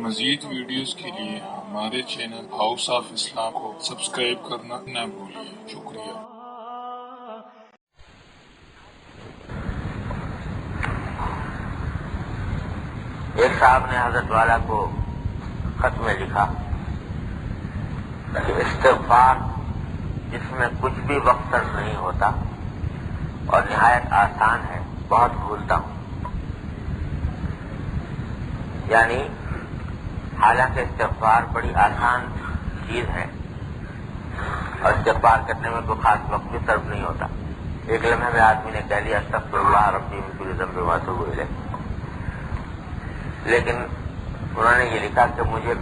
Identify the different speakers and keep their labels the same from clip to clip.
Speaker 1: مزید ویڈیوز کے لیے ہمارے چینل ہاؤس آف اسلام کو سبسکرائب کرنا نہ بھولیے۔ شکریہ۔
Speaker 2: ایک صاحب نے حضرت والا کو خط میں لکھا کہ استغفار جس میں کچھ بھی وقت صرف نہیں ہوتا اور نہایت آسان ہے، بہت بھولتا ہوں۔ یعنی حالانکہ استغفار بڑی آسان چیز ہے اور استغفار کرنے میں کوئی خاص وقت بھی صرف نہیں ہوتا، ایک لمحے میں آدمی نے کہہ لیا استغفر اللہ ربی من کل ذنب واتوب الیہ، لیکن انہوں نے یہ لکھا کہ مجھے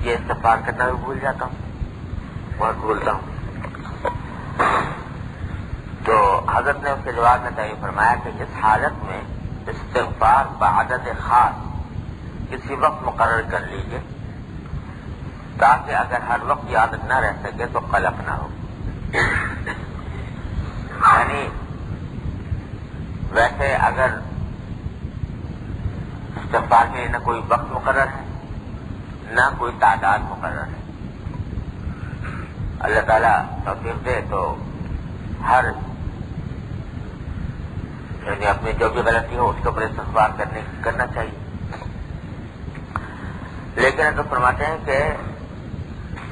Speaker 2: یہ استغفار کرنا بھی بھول جاتا ہوں، بہت بھولتا ہوں۔ تو حضرت نے اس کے جواب میں تعین فرمایا کہ اس حالت میں استغفار بعدد خاص کسی وقت مقرر کر لیجیے تاکہ اگر ہر وقت یہ عادت نہ رہ سکے تو قلق نہ ہو۔ یعنی ویسے اگر استغفار کے لیے نہ کوئی وقت مقرر ہے نہ کوئی تعداد مقرر ہے، اللہ تعالیٰ توفیق دے تو ہر یعنی اپنی جو بھی غلطی ہو اس کے اوپر استغفار کرنا چاہیے۔ لیکن تو فرماتے ہیں کہ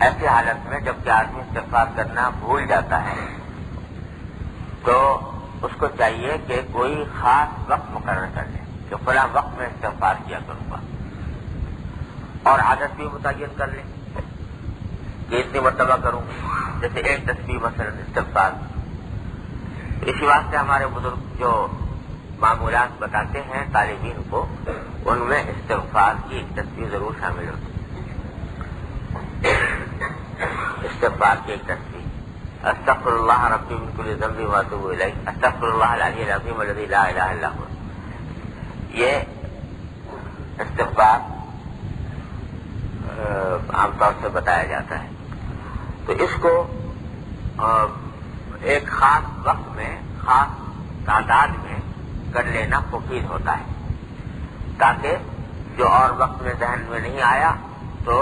Speaker 2: ایسی حالت میں جب کہ آدمی استغفار کرنا بھول جاتا ہے تو اس کو چاہیے کہ کوئی خاص وقت مقرر کر لے کہ فلاں وقت میں استغفار کیا کروں گا، اور عادت بھی متعین کر لے کہ اتنی مرتبہ کروں، جیسے ایک تسبیح مثلا استغفار۔ اسی واسطے ہمارے بزرگ جو معمولات بتاتے ہیں طالبین کو، ان میں استغفار کی ایک تسبیح ضرور شامل ہوتی ہے۔ استغفار کی ایک تسبیح، استغفر اللہ ربی من کل ذنب واتوب الیہ، استغفر اللہ العلی العظیم الذی لا الہ الا هو۔ یہ استغفار عام طور سے بتایا جاتا ہے، تو اس کو ایک خاص وقت میں خاص تعداد میں کر لینا مفید ہوتا ہے تاکہ جو اور وقت میں ذہن میں نہیں آیا تو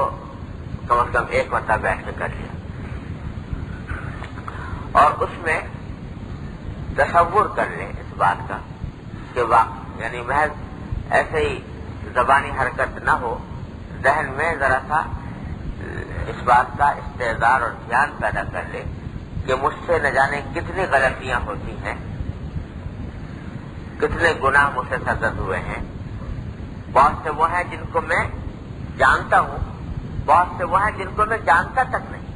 Speaker 2: کم از کم ایک مرتبہ بیٹھ کے کر لیا، اور اس میں تصور کر لیں اس بات کا کہ یعنی محض ایسے ہی زبانی حرکت نہ ہو، ذہن میں ذرا سا اس بات کا استحضار اور دھیان پیدا کر لے کہ مجھ سے نہ جانے کتنی غلطیاں ہوتی ہیں، کتنے گناہ مجھ سے سرزد ہوئے ہیں، بہت سے وہ ہیں جن کو میں جانتا ہوں، بہت سے وہ ہیں جن کو میں جانتا تک نہیں۔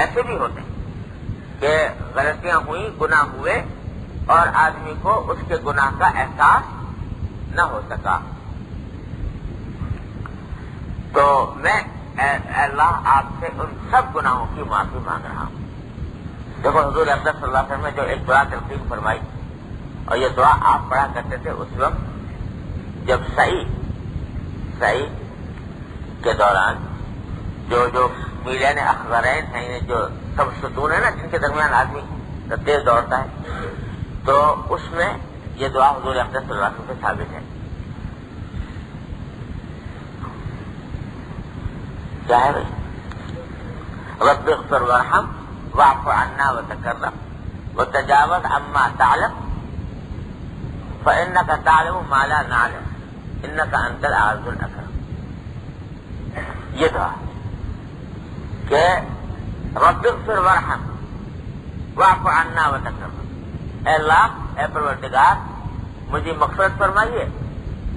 Speaker 2: ایسے بھی ہوتے ہیں کہ غلطیاں ہوئیں، گناہ ہوئے اور آدمی کو اس کے گناہ کا احساس نہ ہو سکا، تو میں اے اللہ آپ سے ان سب گناہوں کی معافی مانگ رہا ہوں۔ دیکھو حضور اقدس صلی اللہ علیہ وسلم نے جو ایک دعا تلقین فرمائی، اور یہ دعا آپ پڑھا کرتے تھے اس وقت جب سعی کے دوران جو میلین اخضرین ہیں، جو سب ستون ہیں نا جن کے درمیان آدمی تیز دوڑتا ہے، تو اس میں یہ دعا حضور اقدس صلی اللہ علیہ وسلم سے ثابت ہے۔ کیا ہے بھائی؟ رب اغفر وارحم واعف عنا وتکرم وتجاوز عما تعلم فإنك تعلم ما لا نعلم إنك أنت الأعز الأكرم۔ یہ دعا کہ رب اغفر وارحم واعف عنا وتکرم، اے اللہ، اے پروردگار مجھے مغفرت فرمائیے،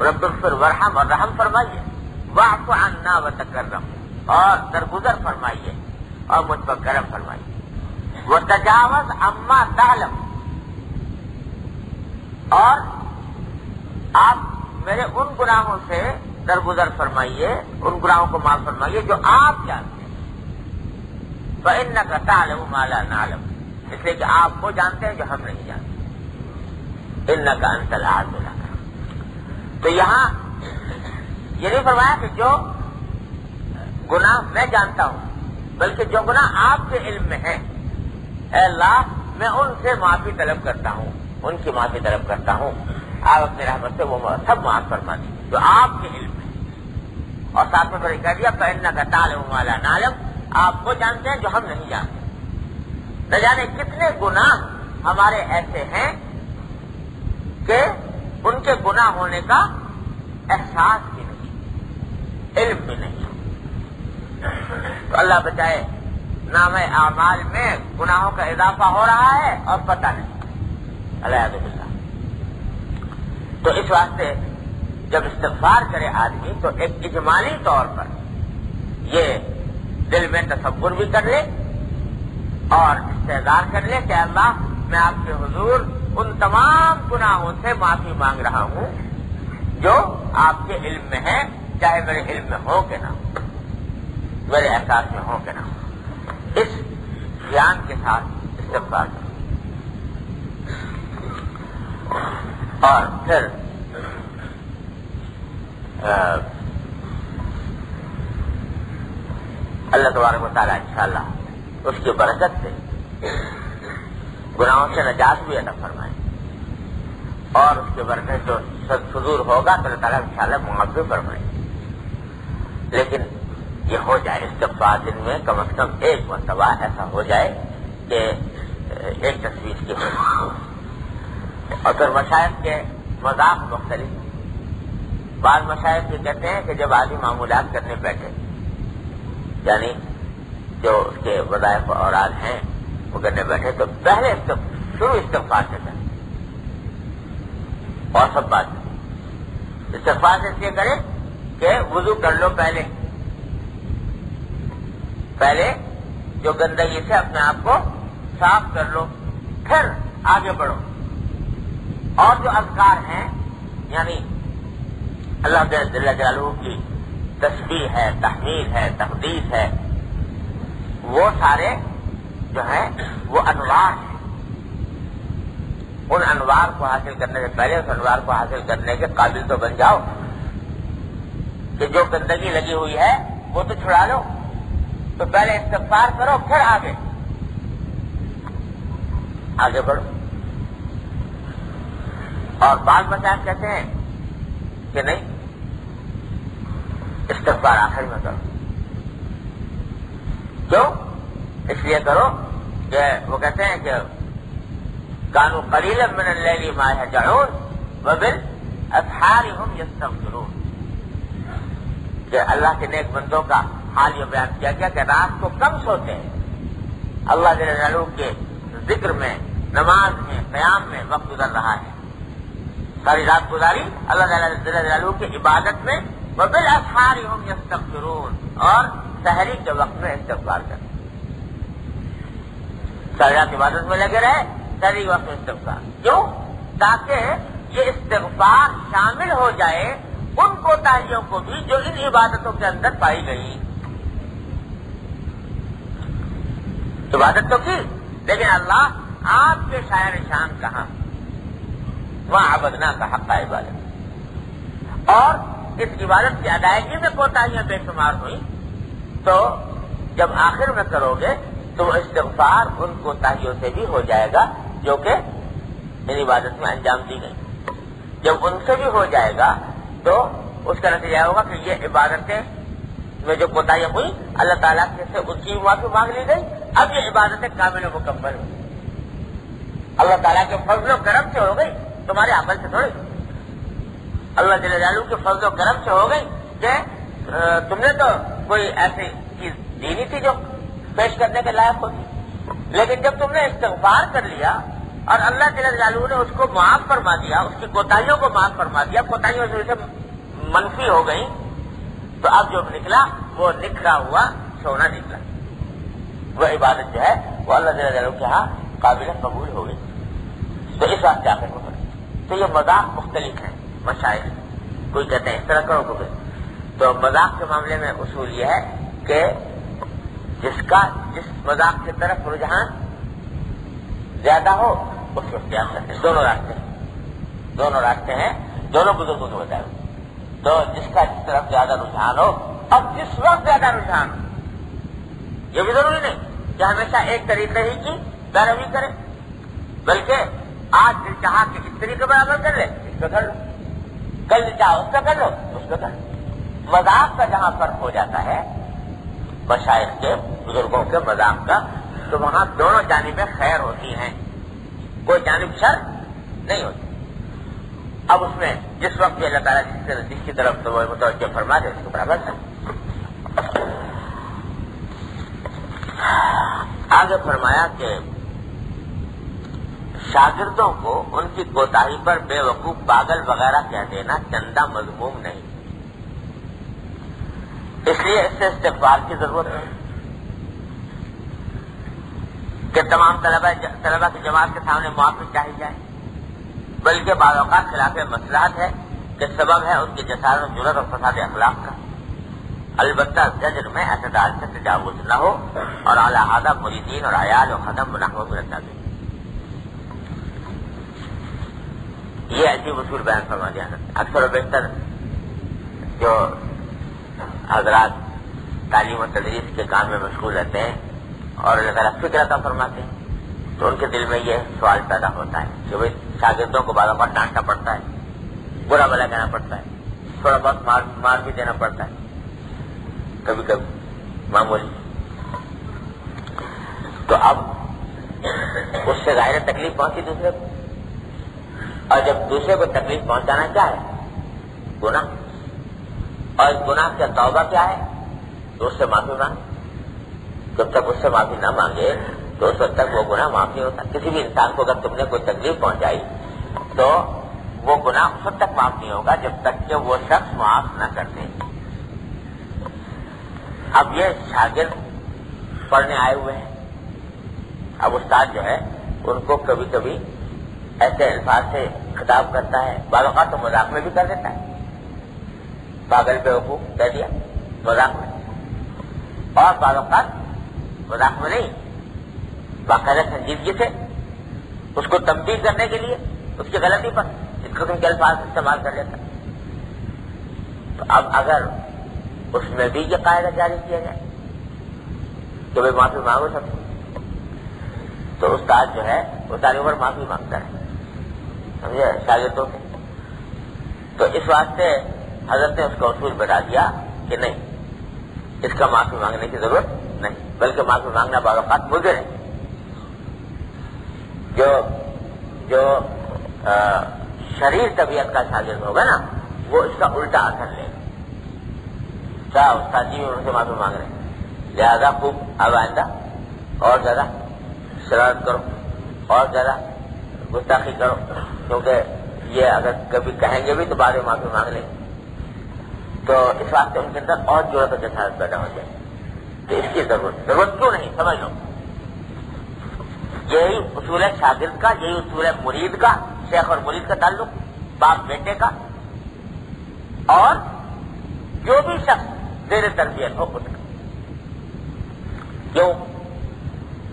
Speaker 2: رب اغفر وارحم اور رحم فرمائیے، واعف عنا وتکرم اور درگزر فرمائیے اور مجھ پر کرم فرمائیے، وتجاوز عما تعلم اور آپ میرے ان گناہوں سے درگزر فرمائیے، ان گناہوں کو معاف فرمائیے جو آپ جانتے ہیں، فإنك تعلم ما لا نعلم، اس لیے کہ آپ وہ جانتے ہیں جو ہم نہیں جانتے، إنك أنت الأعز الأكرم۔ تو یہاں یہ نہیں فرمایا کہ جو گناہ میں جانتا ہوں، بلکہ جو گناہ آپ کے علم میں ہے، اے اللہ میں ان سے معافی طلب کرتا ہوں، ان کی معافی طلب کرتا ہوں، آپ اپنے رحمت سے وہ سب معاف فرما دیجیے جو آپ کے علم میں۔ اور ساتھ میں پھر کہہ دیا فَإِنَّكَ تَعْلَمُ مَا لَا نَعْلَمُ، آپ وہ جانتے ہیں جو ہم نہیں جانتے۔ نہ جانے کتنے گناہ ہمارے ایسے ہیں کہ ان کے گناہ ہونے کا احساس بھی نہیں، علم بھی نہیں۔ تو اللہ بچائے، نام اعمال میں گناہوں کا اضافہ ہو رہا ہے اور پتہ نہیں، العیاذ باللہ۔ تو اس واسطے جب استغفار کرے آدمی تو ایک اجمالی طور پر یہ دل میں تصور بھی کر لے اور استحضار کر لے کہ اللہ میں آپ کے حضور ان تمام گناہوں سے معافی مانگ رہا ہوں جو آپ کے علم میں ہے، چاہے میرے علم میں ہو کہ نہ ہو، میرے احساس میں ہو کہ نہ ہو۔ اس دھیان کے ساتھ استغفار کرو اور پھر اللہ تبارک و تعالیٰ انشاءاللہ اس کی برکت سے گناہوں سے نجات بھی عطا فرمائے اور اس کے برکت جو صدور ہوگا تو اللہ تعالیٰ انشاءاللہ معاف بھی فرمائے۔ لیکن یہ ہو جائے استغفار دن میں کم از کم ایک مرتبہ ایسا ہو جائے کہ ایک تصویر کی ہو۔ اور پھر مشائخ کے مذاق مختلف، بعض مشائخ یہ کہتے ہیں کہ جب آدمی معمولات کرنے بیٹھے، یعنی جو اس کے وظائف اور اوراد ہیں وہ کرنے بیٹھے، تو پہلے شروع استغفار سے کریں اور سب بات استغفار سے اس لیے کریں کہ وضو کر لو، پہلے جو گندگی سے اپنے آپ کو صاف کر لو، پھر آگے بڑھو۔ اور جو اذکار ہیں یعنی اللہ جل جلالہ کی تسبیح ہے، تحمید ہے، تقدیس ہے، وہ سارے جو ہیں وہ انوار ہیں۔ ان انوار کو حاصل کرنے سے پہلے اس انوار کو حاصل کرنے کے قابل تو بن جاؤ کہ جو گندگی لگی ہوئی ہے وہ تو چھڑا لو۔ تو پہلے استغفار کرو، پھر آگے بڑھو۔ اور بعض مشائخ کہتے ہیں کہ نہیں، استغفار آخر میں کرو۔ کیوں؟ اس لیے کرو کہ وہ کہتے ہیں کہ کانوا قلیلا من اللیل ما یہجعون وبالاسحار هم یستغفرون، کہ اللہ کے نیک بندوں کا حال یہ بیان کیا گیا کہ رات کو کم سوتے ہیں، اللہ جل جلالہ کے ذکر میں، نماز میں، قیام میں وقت گزر رہا ہے، ساری رات گزاری اللہ جل جلالہ کی عبادت میں، وبالاسحار هم یستغفرون، اور سحری کے وقت میں استغفار کریں۔ ساری رات عبادت میں لگے رہے، سحری کے وقت میں استغفار۔ کیوں؟ تاکہ یہ استغفار شامل ہو جائے ان کوتاہیوں کو بھی جو ان عبادتوں کے اندر پائی گئی۔ عبادت تو کی، لیکن اللہ آپ کے شاعر شان کہاں؟ وہاں عبدنا کا حق عبادت، اور اس عبادت کی ادائیگی میں کوتاہیاں بے شمار ہوئی، تو جب آخر میں کرو گے تو وہ استغفار ان کوتاہیوں سے بھی ہو جائے گا جو کہ ان عبادت میں انجام دی گئی۔ جب ان سے بھی ہو جائے گا تو اس کا نتیجہ ہوگا کہ یہ عبادتیں میں جو کوتاہیاں ہوئی اللہ تعالیٰ سے ان کی معافی مانگ لی گئی، اب یہ عبادتیں کامل و مکمل ہوئی، اللہ تعالیٰ کے فضل و کرم سے ہو گئی، تمہارے عمل سے تھوڑی، اللہ جل جلالہ کے فضل و کرم سے ہو گئی کہ تم نے تو کوئی ایسی چیز دی نہیں تھی جو پیش کرنے کے لائق ہوتی، لیکن جب تم نے استغفار کر لیا اور اللہ جل جلالہ نے اس کو معاف فرما دیا، اس کی کوتاہیوں کو معاف فرما دیا، کوتاہیوں سے منفی ہو گئی، تو اب جو نکلا وہ نکھرا ہوا سونا نکلا، وہ عبادت جو ہے وہ اللہ جل جلالہ کے ہاں قابل قبول ہو گئی۔ تو اس واسطے آخر کو کریں۔ تو یہ مذاق مختلف ہیں مشائخ، کوئی کہتے ہیں اس طرح کرو کو، تو مذاق کے معاملے میں اصول یہ ہے کہ جس مذاق کی طرف رجحان زیادہ ہو اس کو اختیار کرتے ہیں۔ دونوں راستے ہیں، دونوں بزرگوں کو بتایا۔ تو جس کا جس طرف زیادہ رجحان ہو، اب جس وقت زیادہ رجحان ہو، یہ بھی ضروری نہیں کہ ہمیشہ ایک طریقے ہی کی پیروی کرے، بلکہ آج دل چاہا کہ اس طریقے پر عمل کر لے، اس پہ کر لو، کل دل چاہا اس پہ کر لو، اس پہ کر لو۔ مذاق کا جہاں فرق ہو جاتا ہے مشائخ کے بزرگوں کے مذاق کا، تو وہاں دونوں جانبیں خیر ہوتی ہیں، کوئی جانب شر نہیں ہوتی۔ اب اس میں جس وقت بھی اللہ تعالیٰ جس کی طرف تو وہ متوجہ فرما دے اس کو برابر کر۔ آگے فرمایا کہ شاگردوں کو ان کی کوتاہی پر بے وقوف پاگل وغیرہ کہہ دینا چندہ مذموم نہیں، اس لیے اس سے استغفار کی ضرورت ہے کہ تمام طلبہ کی جماعت کے سامنے معافی چاہی جائے، بلکہ بعض اوقات خلاف مصلحت ہے کہ سبب ہے ان کی جسارت و جرأت اور فساد اخلاق کا، البتہ زجر میں اعتدال سے تجاوز نہ ہو، اور اعلیٰ ہذا مریدین اور عیال و خدم ونحو من التابعین۔ یہ عجیب اصول بیان فرما دیا۔ اکثر و بیشتر جو حضرات تعلیم و تدریس کے کام میں مشغول رہتے ہیں اور اللہ تعالیٰ فکر عطا فرماتے ہیں، تو ان کے دل میں یہ سوال پیدا ہوتا ہے کہ بھائی شاگردوں کو بعض اوقات ڈانٹنا پڑتا ہے، برا بھلا کہنا پڑتا ہے، تھوڑا بہت مار بھی دینا پڑتا ہے، کبھی کبھی معمولی، تو اب اس سے ظاہر تکلیف پہنچی دوسرے کو، اور جب دوسرے کو تکلیف پہنچانا کیا ہے؟ گناہ، اور گناہ کا توبہ کیا ہے؟ تو اس سے معافی مانگے۔ جب تک اس سے معافی نہ مانگے تو اس وقت تک وہ گناہ معاف نہیں ہوتا۔ کسی بھی انسان کو اگر تم نے کوئی تکلیف پہنچائی تو وہ گناہ اس وقت تک معاف نہیں ہوگا جب تک کہ وہ شخص معاف نہ کر دے۔ اب یہ شاگرد پڑھنے آئے ہوئے ہیں، اب استاد جو ہے ان کو کبھی کبھی ایسے الفاظ سے خطاب کرتا ہے، بعض اوقات تو مذاق میں بھی کر دیتا ہے، پاگل بیوقوف کہہ دیا مذاق میں، اور بعض اوقات مذاق میں نہیں، باقاعدہ سنجیدگی سے اس کو تنبیہ کرنے کے لیے اس کی غلطی پر اس قسم کے الفاظ استعمال کر لیتا۔ تو اب اگر اس میں بھی یہ قاعدہ جاری کیا جائے کہ بھائی معافی مانگو سب سے، تو استاد جو ہے وہ ساری عمر معافی مانگتا ہے، سمجھے، شاگردوں سے۔ تو اس واسطے حضرت نے اس کا اصول بتا دیا کہ نہیں، اس کا معافی مانگنے کی ضرورت نہیں، بلکہ معافی مانگنا بعض اوقات مضر ہے۔ جو شریر طبیعت کا شاگرد ہوگا نا وہ اس کا الٹا اثر لے گا، کیا استاد جی ان سے معافی مانگ رہے ہیں، لہذا خوب اب آئندہ اور زیادہ شرارت کرو اور زیادہ گستاخی کرو، کیونکہ یہ اگر کبھی کہیں گے بھی تو بعد میں معافی مانگ لیں، تو اس واسطے ان کے اندر اور جرأت و جسارت پیدا ہو جائے۔ تو اس کی ضرورت کیوں نہیں، سمجھ لو، یہی اصول ہے شاگرد کا، یہی اصول ہے مرید کا، شیخ اور مرید کا تعلق، باپ بیٹے کا، اور جو بھی شخص زیر تربیت ہو اس کا۔ کیوں؟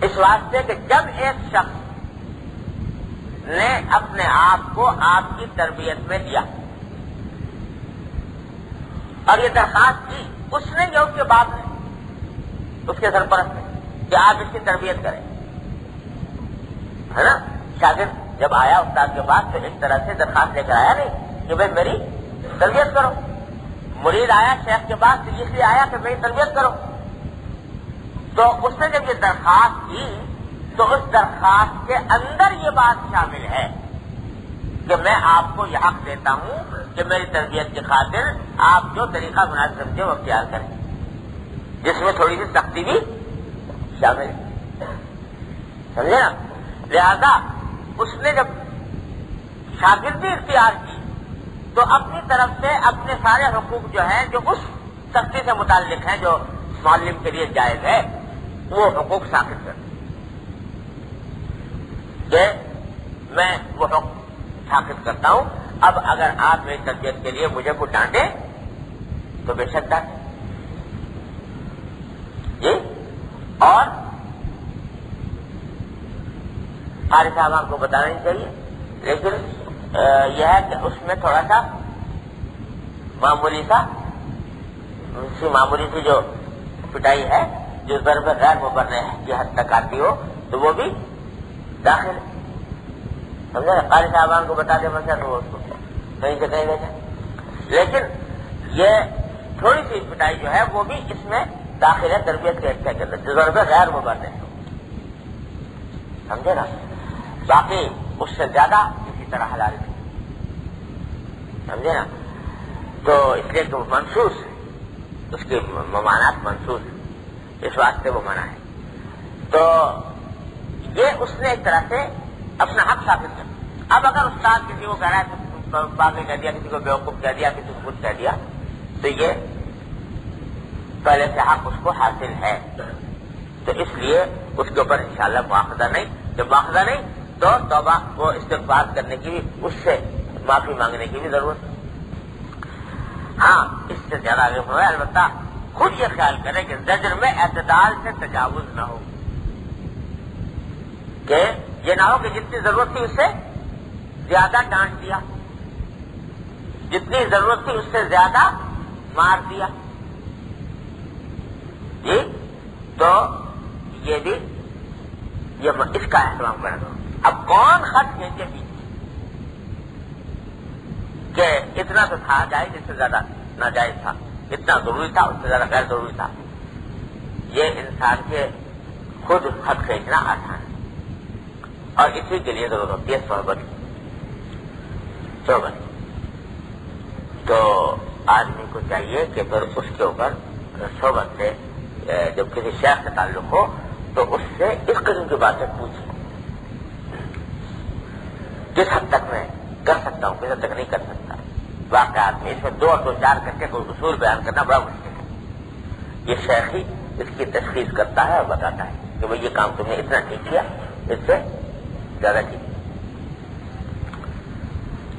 Speaker 2: اس واسطے کہ جب ایک شخص نے اپنے آپ کو آپ کی تربیت میں دیا اور یہ درخواست کی، اس نے یا اس کے باپ نے، اس کے سرپرست نے، کہ آپ اس کی تربیت کریں، ہے نا؟ شاگرد جب آیا استاد کے پاس تو اس طرح سے درخواست لے کر آیا نہیں کہ بھائی میری تربیت کرو، مرید آیا شیخ کے پاس تو اس لیے آیا کہ میری تربیت کرو، تو اس نے جب یہ درخواست کی تو اس درخواست کے اندر یہ بات شامل ہے کہ میں آپ کو یہ حق دیتا ہوں کہ میری تربیت کی خاطر آپ جو طریقہ مناسب سمجھے وہ اختیار کریں، جس میں تھوڑی سی سختی بھی شامل ہے، سمجھے نا؟ لہذا اس نے جب شاگردی اختیار کی تو اپنی طرف سے اپنے سارے حقوق جو ہیں جو اس سختی سے متعلق ہیں جو معلم کے لیے جائز ہے وہ حقوق ثابت کر کہ میں وہ حق ثابت کرتا ہوں، اب اگر آپ میری تربیت کے لیے مجھے کو ڈانٹے تو بے شک ڈانٹے جی۔ اور قاری صاحب کو بتانا نہیں چاہیے، لیکن یہ ہے کہ اس میں تھوڑا سا معمولی سی جو پٹائی ہے جو ضرب غیر مبرح کی حد تک آتی ہو تو وہ بھی داخل ہے، سمجھا؟ قاری صاحبان کو بتا دے مسئلہ تو وہ اس کو کہیں سے کہیں لے جائے، لیکن یہ تھوڑی سی پٹائی جو ہے وہ بھی اس میں داخل ہے تربیت کے حصے کے اندر، جو ضرب غیر مبرح ہو، سمجھے نا؟ باقی اس سے زیادہ اسی طرح حلال ہے، سمجھے نا؟ تو اس لیے تو منسوس ہے، اس کی ممانعت منسوس ہے، اس واسطے وہ منع ہے۔ تو یہ اس نے ایک طرح سے اپنا حق ثابت کر۔ اب اگر استاد کسی کو کہہ رہا ہے تو باقی کہہ دیا، کسی کو بیوقوف کہہ دیا، کسی کو کچھ کہہ دیا، تو یہ پہلے سے حق اس کو حاصل ہے، تو اس لیے اس کے اوپر انشاءاللہ مواخذہ نہیں۔ جب مواخذہ نہیں تو توبہ وہ استغفار کرنے کی بھی، اس سے معافی مانگنے کی بھی ضرورت ہے۔ ہاں اس سے زیادہ آگے بڑھے، البتہ خود یہ خیال کرے کہ زجر میں اعتدال سے تجاوز نہ ہو، کہ یہ نہ ہو کہ جتنی ضرورت تھی اس سے زیادہ ڈانٹ دیا، جتنی ضرورت تھی اس سے زیادہ مار دیا، جی تو یہ بھی اس کا اہتمام کرنا دو۔ اب کون خط کھینچے پیچھے کہ اتنا تو تھا جائز، اس سے زیادہ ناجائز تھا، اتنا ضروری تھا، اس سے زیادہ غیر ضروری تھا، یہ انسان کے خود خط کھینچنا آسان ہے، اور اسی کے لیے ضرورت ہوتی ہے صحبت۔ تو آدمی کو چاہیے کہ پھر اس کے اوپر صحبت سے جب کسی شیخ سے تعلق ہو تو اس سے اس قسم کی باتیں پوچھیں، کس حد تک میں کر سکتا ہوں، کس حد تک نہیں کر سکتا۔ واقعات میں اس میں دو اور دو چار کر کے کوئی اصول بیان کرنا بڑا مشکل ہے، یہ شیخ ہی اس کی تشخیص کرتا ہے اور بتاتا ہے کہ بھئی یہ کام تم نے اتنا ٹھیک کیا، اس سے زیادہ ٹھیک،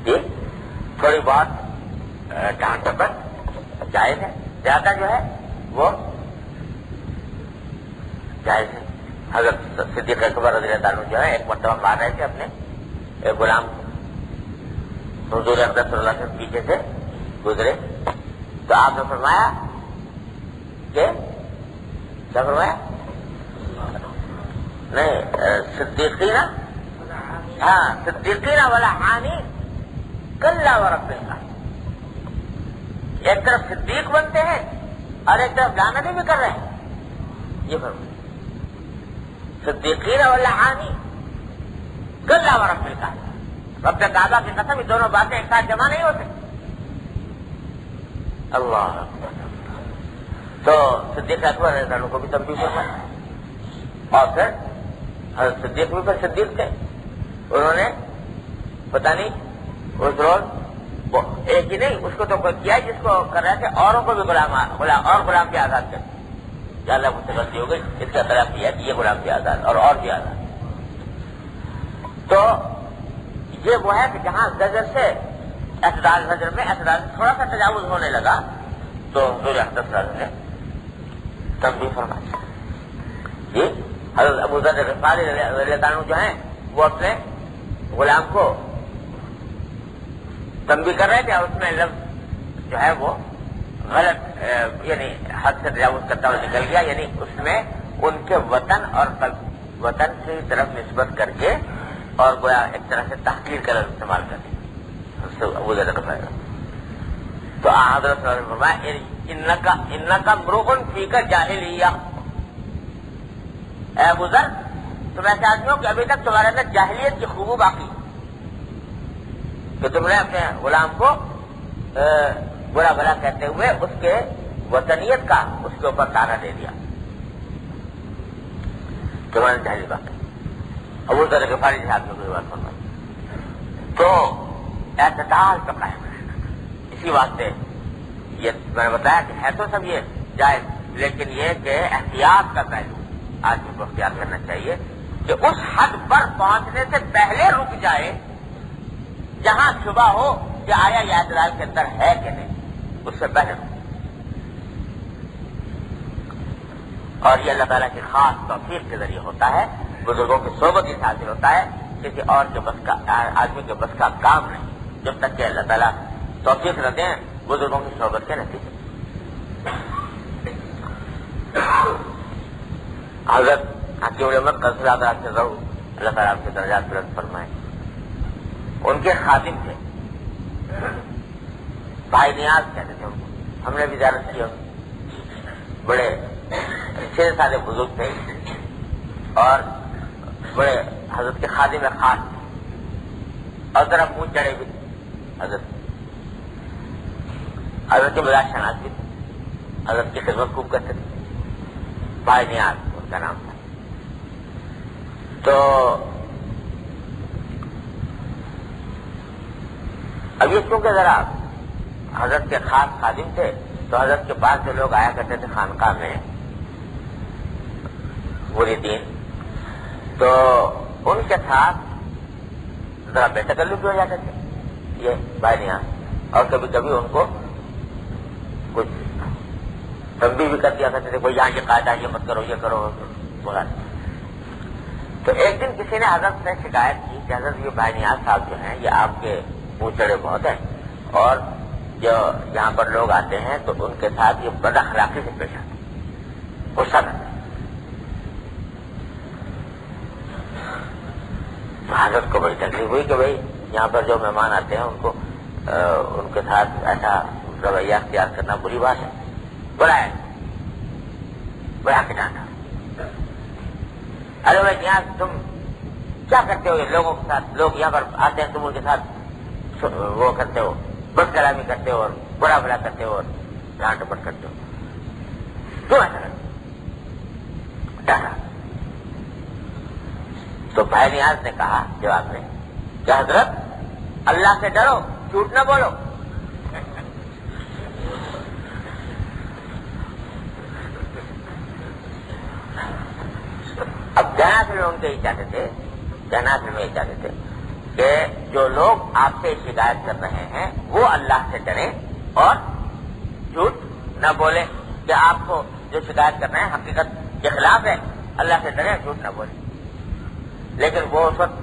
Speaker 2: یہ تھوڑی بہت ڈانٹ ٹپٹ جائز ہے، زیادہ جو ہے وہ جائز ہے۔ حضرت صدیق اکبر رضی اللہ عنہ جو ہے ایک مرتبہ مار رہے تھے اپنے ایک غلام کو، حضور اقدس صلی اللہ علیہ وسلم پیچھے سے گزرے تو آپ نے فرمایا کہ کیا فرمایا؟ نہیں، صدیقین، ہاں صدیقین ولا حانی کلا ورب اللہ، ایک طرف صدیق بنتے ہیں اور ایک طرف لعنتیں بھی کر رہے ہیں، یہ فرمایا صدیقین ولا حانی کلا ورب اللہ، رب کعبہ کی قسم، یہ دونوں باتیں ایک ساتھ جمع نہیں ہوتے۔ اللہ اکبر۔ تو صدیق اکبر رضی اللہ عنہ کو بھی تنبیہ فرمایا، اور پھر حضرت صدیق بھی پھر صدیق تھے، انہوں نے پتہ نہیں اس روز ایک ہی نہیں اس کو تو کیا جس کو کر رہے تھے اوروں کو بھی غلام بھی آزاد کر، یا اللہ مجھ سے غلطی ہو گئی، اس کا اعتراف کیا کہ یہ غلام بھی آزاد اور بھی آزاد۔ تو یہ وہ ہے کہ جہاں زجر سے اعتدال، زجر میں اعتدال سے تھوڑا سا تجاوز ہونے لگا تو حضور اقدس صلی اللہ علیہ وسلم نے تنبیہ فرمایا۔ جی حضرت ابو ذر غفاری رضی اللہ عنہ جو ہیں وہ اپنے غلام کو تنبیہ کر رہے تھے اور اس میں لفظ جو ہے وہ غلط، یعنی حد سے تجاوز کرتا ہوا نکل گیا، یعنی اس میں ان کے وطن اور وطن کی طرف نسبت کر کے اور گویا ایک طرح سے تحقیر کا لفظ استعمال کر دیا ابو ذر غفاری۔ تو حضرت صلی اللہ علیہ وسلم نے فرمایا انکا امرؤ فیک جاہلیہ، اے ابو ذر تم ایسے آدمی ہو کہ ابھی تک تمہارے اندر جاہلیت کی خوبو باقی، کہ تم نے اپنے غلام کو برا بھلا کہتے ہوئے اس کے وطنیت کا اس کے اوپر تانا دے دیا، تمہارے جاہلی باقی۔ ابو ذر غفاری سے آدمی کو یہ بات فرمائی، تو اعتدال پہ قائم رہنا، اسی واسطے یہ میں نے بتایا کہ ہے تو سب یہ جائز، لیکن یہ کہ احتیاط کا پہلو آدمی کو اختیار کرنا چاہیے کہ اس حد پر پہنچنے سے پہلے رک جائے جہاں شبہ ہو کہ آیا یہ اعتدال کے اندر ہے کہ نہیں، اس سے پہلے رک۔ اور یہ اللہ تعالیٰ کی خاص توفیق کے ذریعے ہوتا ہے، بزرگوں کی صحبت سے حاصل ہوتا ہے، کسی اور کے بس کا آدمی کے بس کا کام نہیں، جب تک کہ اللہ تعالیٰ توفیق نہ دیں بزرگوں کی صحبت کے نتیجے۔ حضرت حکیم الامت قصر آدھا سے ضرور اللہ تعالیٰ آپ کے درجات بلند فرمائے، ان کے خادم تھے، بھائی نیاز کہتے تھے ان کو، ہم نے بھی زیارت کی، بڑے اچھے سارے بزرگ تھے اور بڑے حضرت کے خادم خاص اور ذرا پونچھ چڑھے بھی تھے، حضرت کے مزاج شناس بھی تھے، حضرت کی خدمت خوب کرتے تھے، بھائی نیاز ان کا نام تھا۔ تو اب یہ کیونکہ ذرا حضرت کے خاص خادم تھے تو حضرت کے پاس جو لوگ آیا کرتے تھے خانقاہ میں مریدین، تو ان کے ساتھ ذرا بے تکلف بھی ہو جاتے تھے یہ بھائی نیاز، اور کبھی کبھی ان کو کچھ تنبیہ بھی کر دیا کرتے تھے، کوئی یہاں یہ قاعدہ یہ مت کرو یہ کرو بولا۔ تو ایک دن کسی نے حضرت سے شکایت کی کہ حضرت یہ بھائی نیاز صاحب جو ہیں یہ آپ کے منہ چڑے بہت ہیں اور جو یہاں پر لوگ آتے ہیں تو ان کے ساتھ یہ بد اخلاقی سے پیش آتے ہیں، غصہ کرتے ہیں۔ حضرت کو بڑی تکلیف ہوئی کہ بھائی یہاں پر جو مہمان آتے ہیں ان کو ان کے ساتھ ایسا رویہ اختیار کرنا بری بات ہے۔ بڑا کے ڈانٹا، ارے بھائی یہاں تم کیا کرتے ہو یہ لوگوں کے ساتھ، لوگ یہاں پر آتے ہیں تم ان کے ساتھ وہ کرتے ہو، بد کلامی کرتے ہو اور برا بھلا کرتے ہو اور ڈانٹ ڈپٹ کرتے ہو، کیوں ایسا کرتے ڈانٹا۔ تو بھائی نیاز نے کہا جواب میں کہ حضرت اللہ سے ڈرو، جھوٹ نہ بولو۔ اب کہنا پھر ان کے یہ چاہتے تھے کہ جو لوگ آپ سے شکایت کر رہے ہیں وہ اللہ سے ڈریں اور جھوٹ نہ بولیں، کہ آپ کو جو شکایت کر رہے ہیں حقیقت کے خلاف ہے، اللہ سے ڈریں جھوٹ نہ بولیں۔ لیکن وہ اس وقت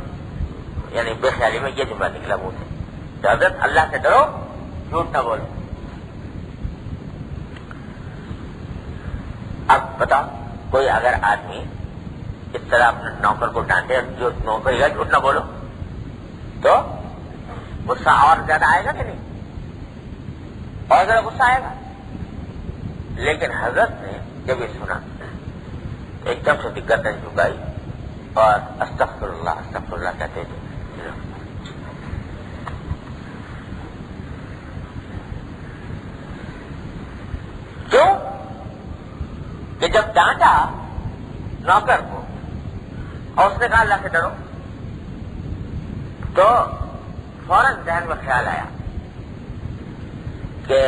Speaker 2: یعنی بے خیالی میں یہ جملہ نکلا منہ سے کہ حضرت اللہ سے ڈرو، جھوٹ نہ بولو۔ اب بتاؤ کوئی اگر آدمی اس طرح اپنے نوکر کو ڈانٹے، جو نوکر ہے جھوٹ نہ بولو، تو غصہ اور زیادہ آئے گا کہ نہیں؟ اور زیادہ غصہ آئے گا۔ لیکن حضرت نے جب یہ سنا ایک دم سے گردن جھکائی اور استغفر اللہ کہتے تھے۔ کیوں کہ جب ڈانٹا نوکر کو اور اس نے کہا اللہ سے ڈرو، تو فوراً ذہن میں خیال آیا کہ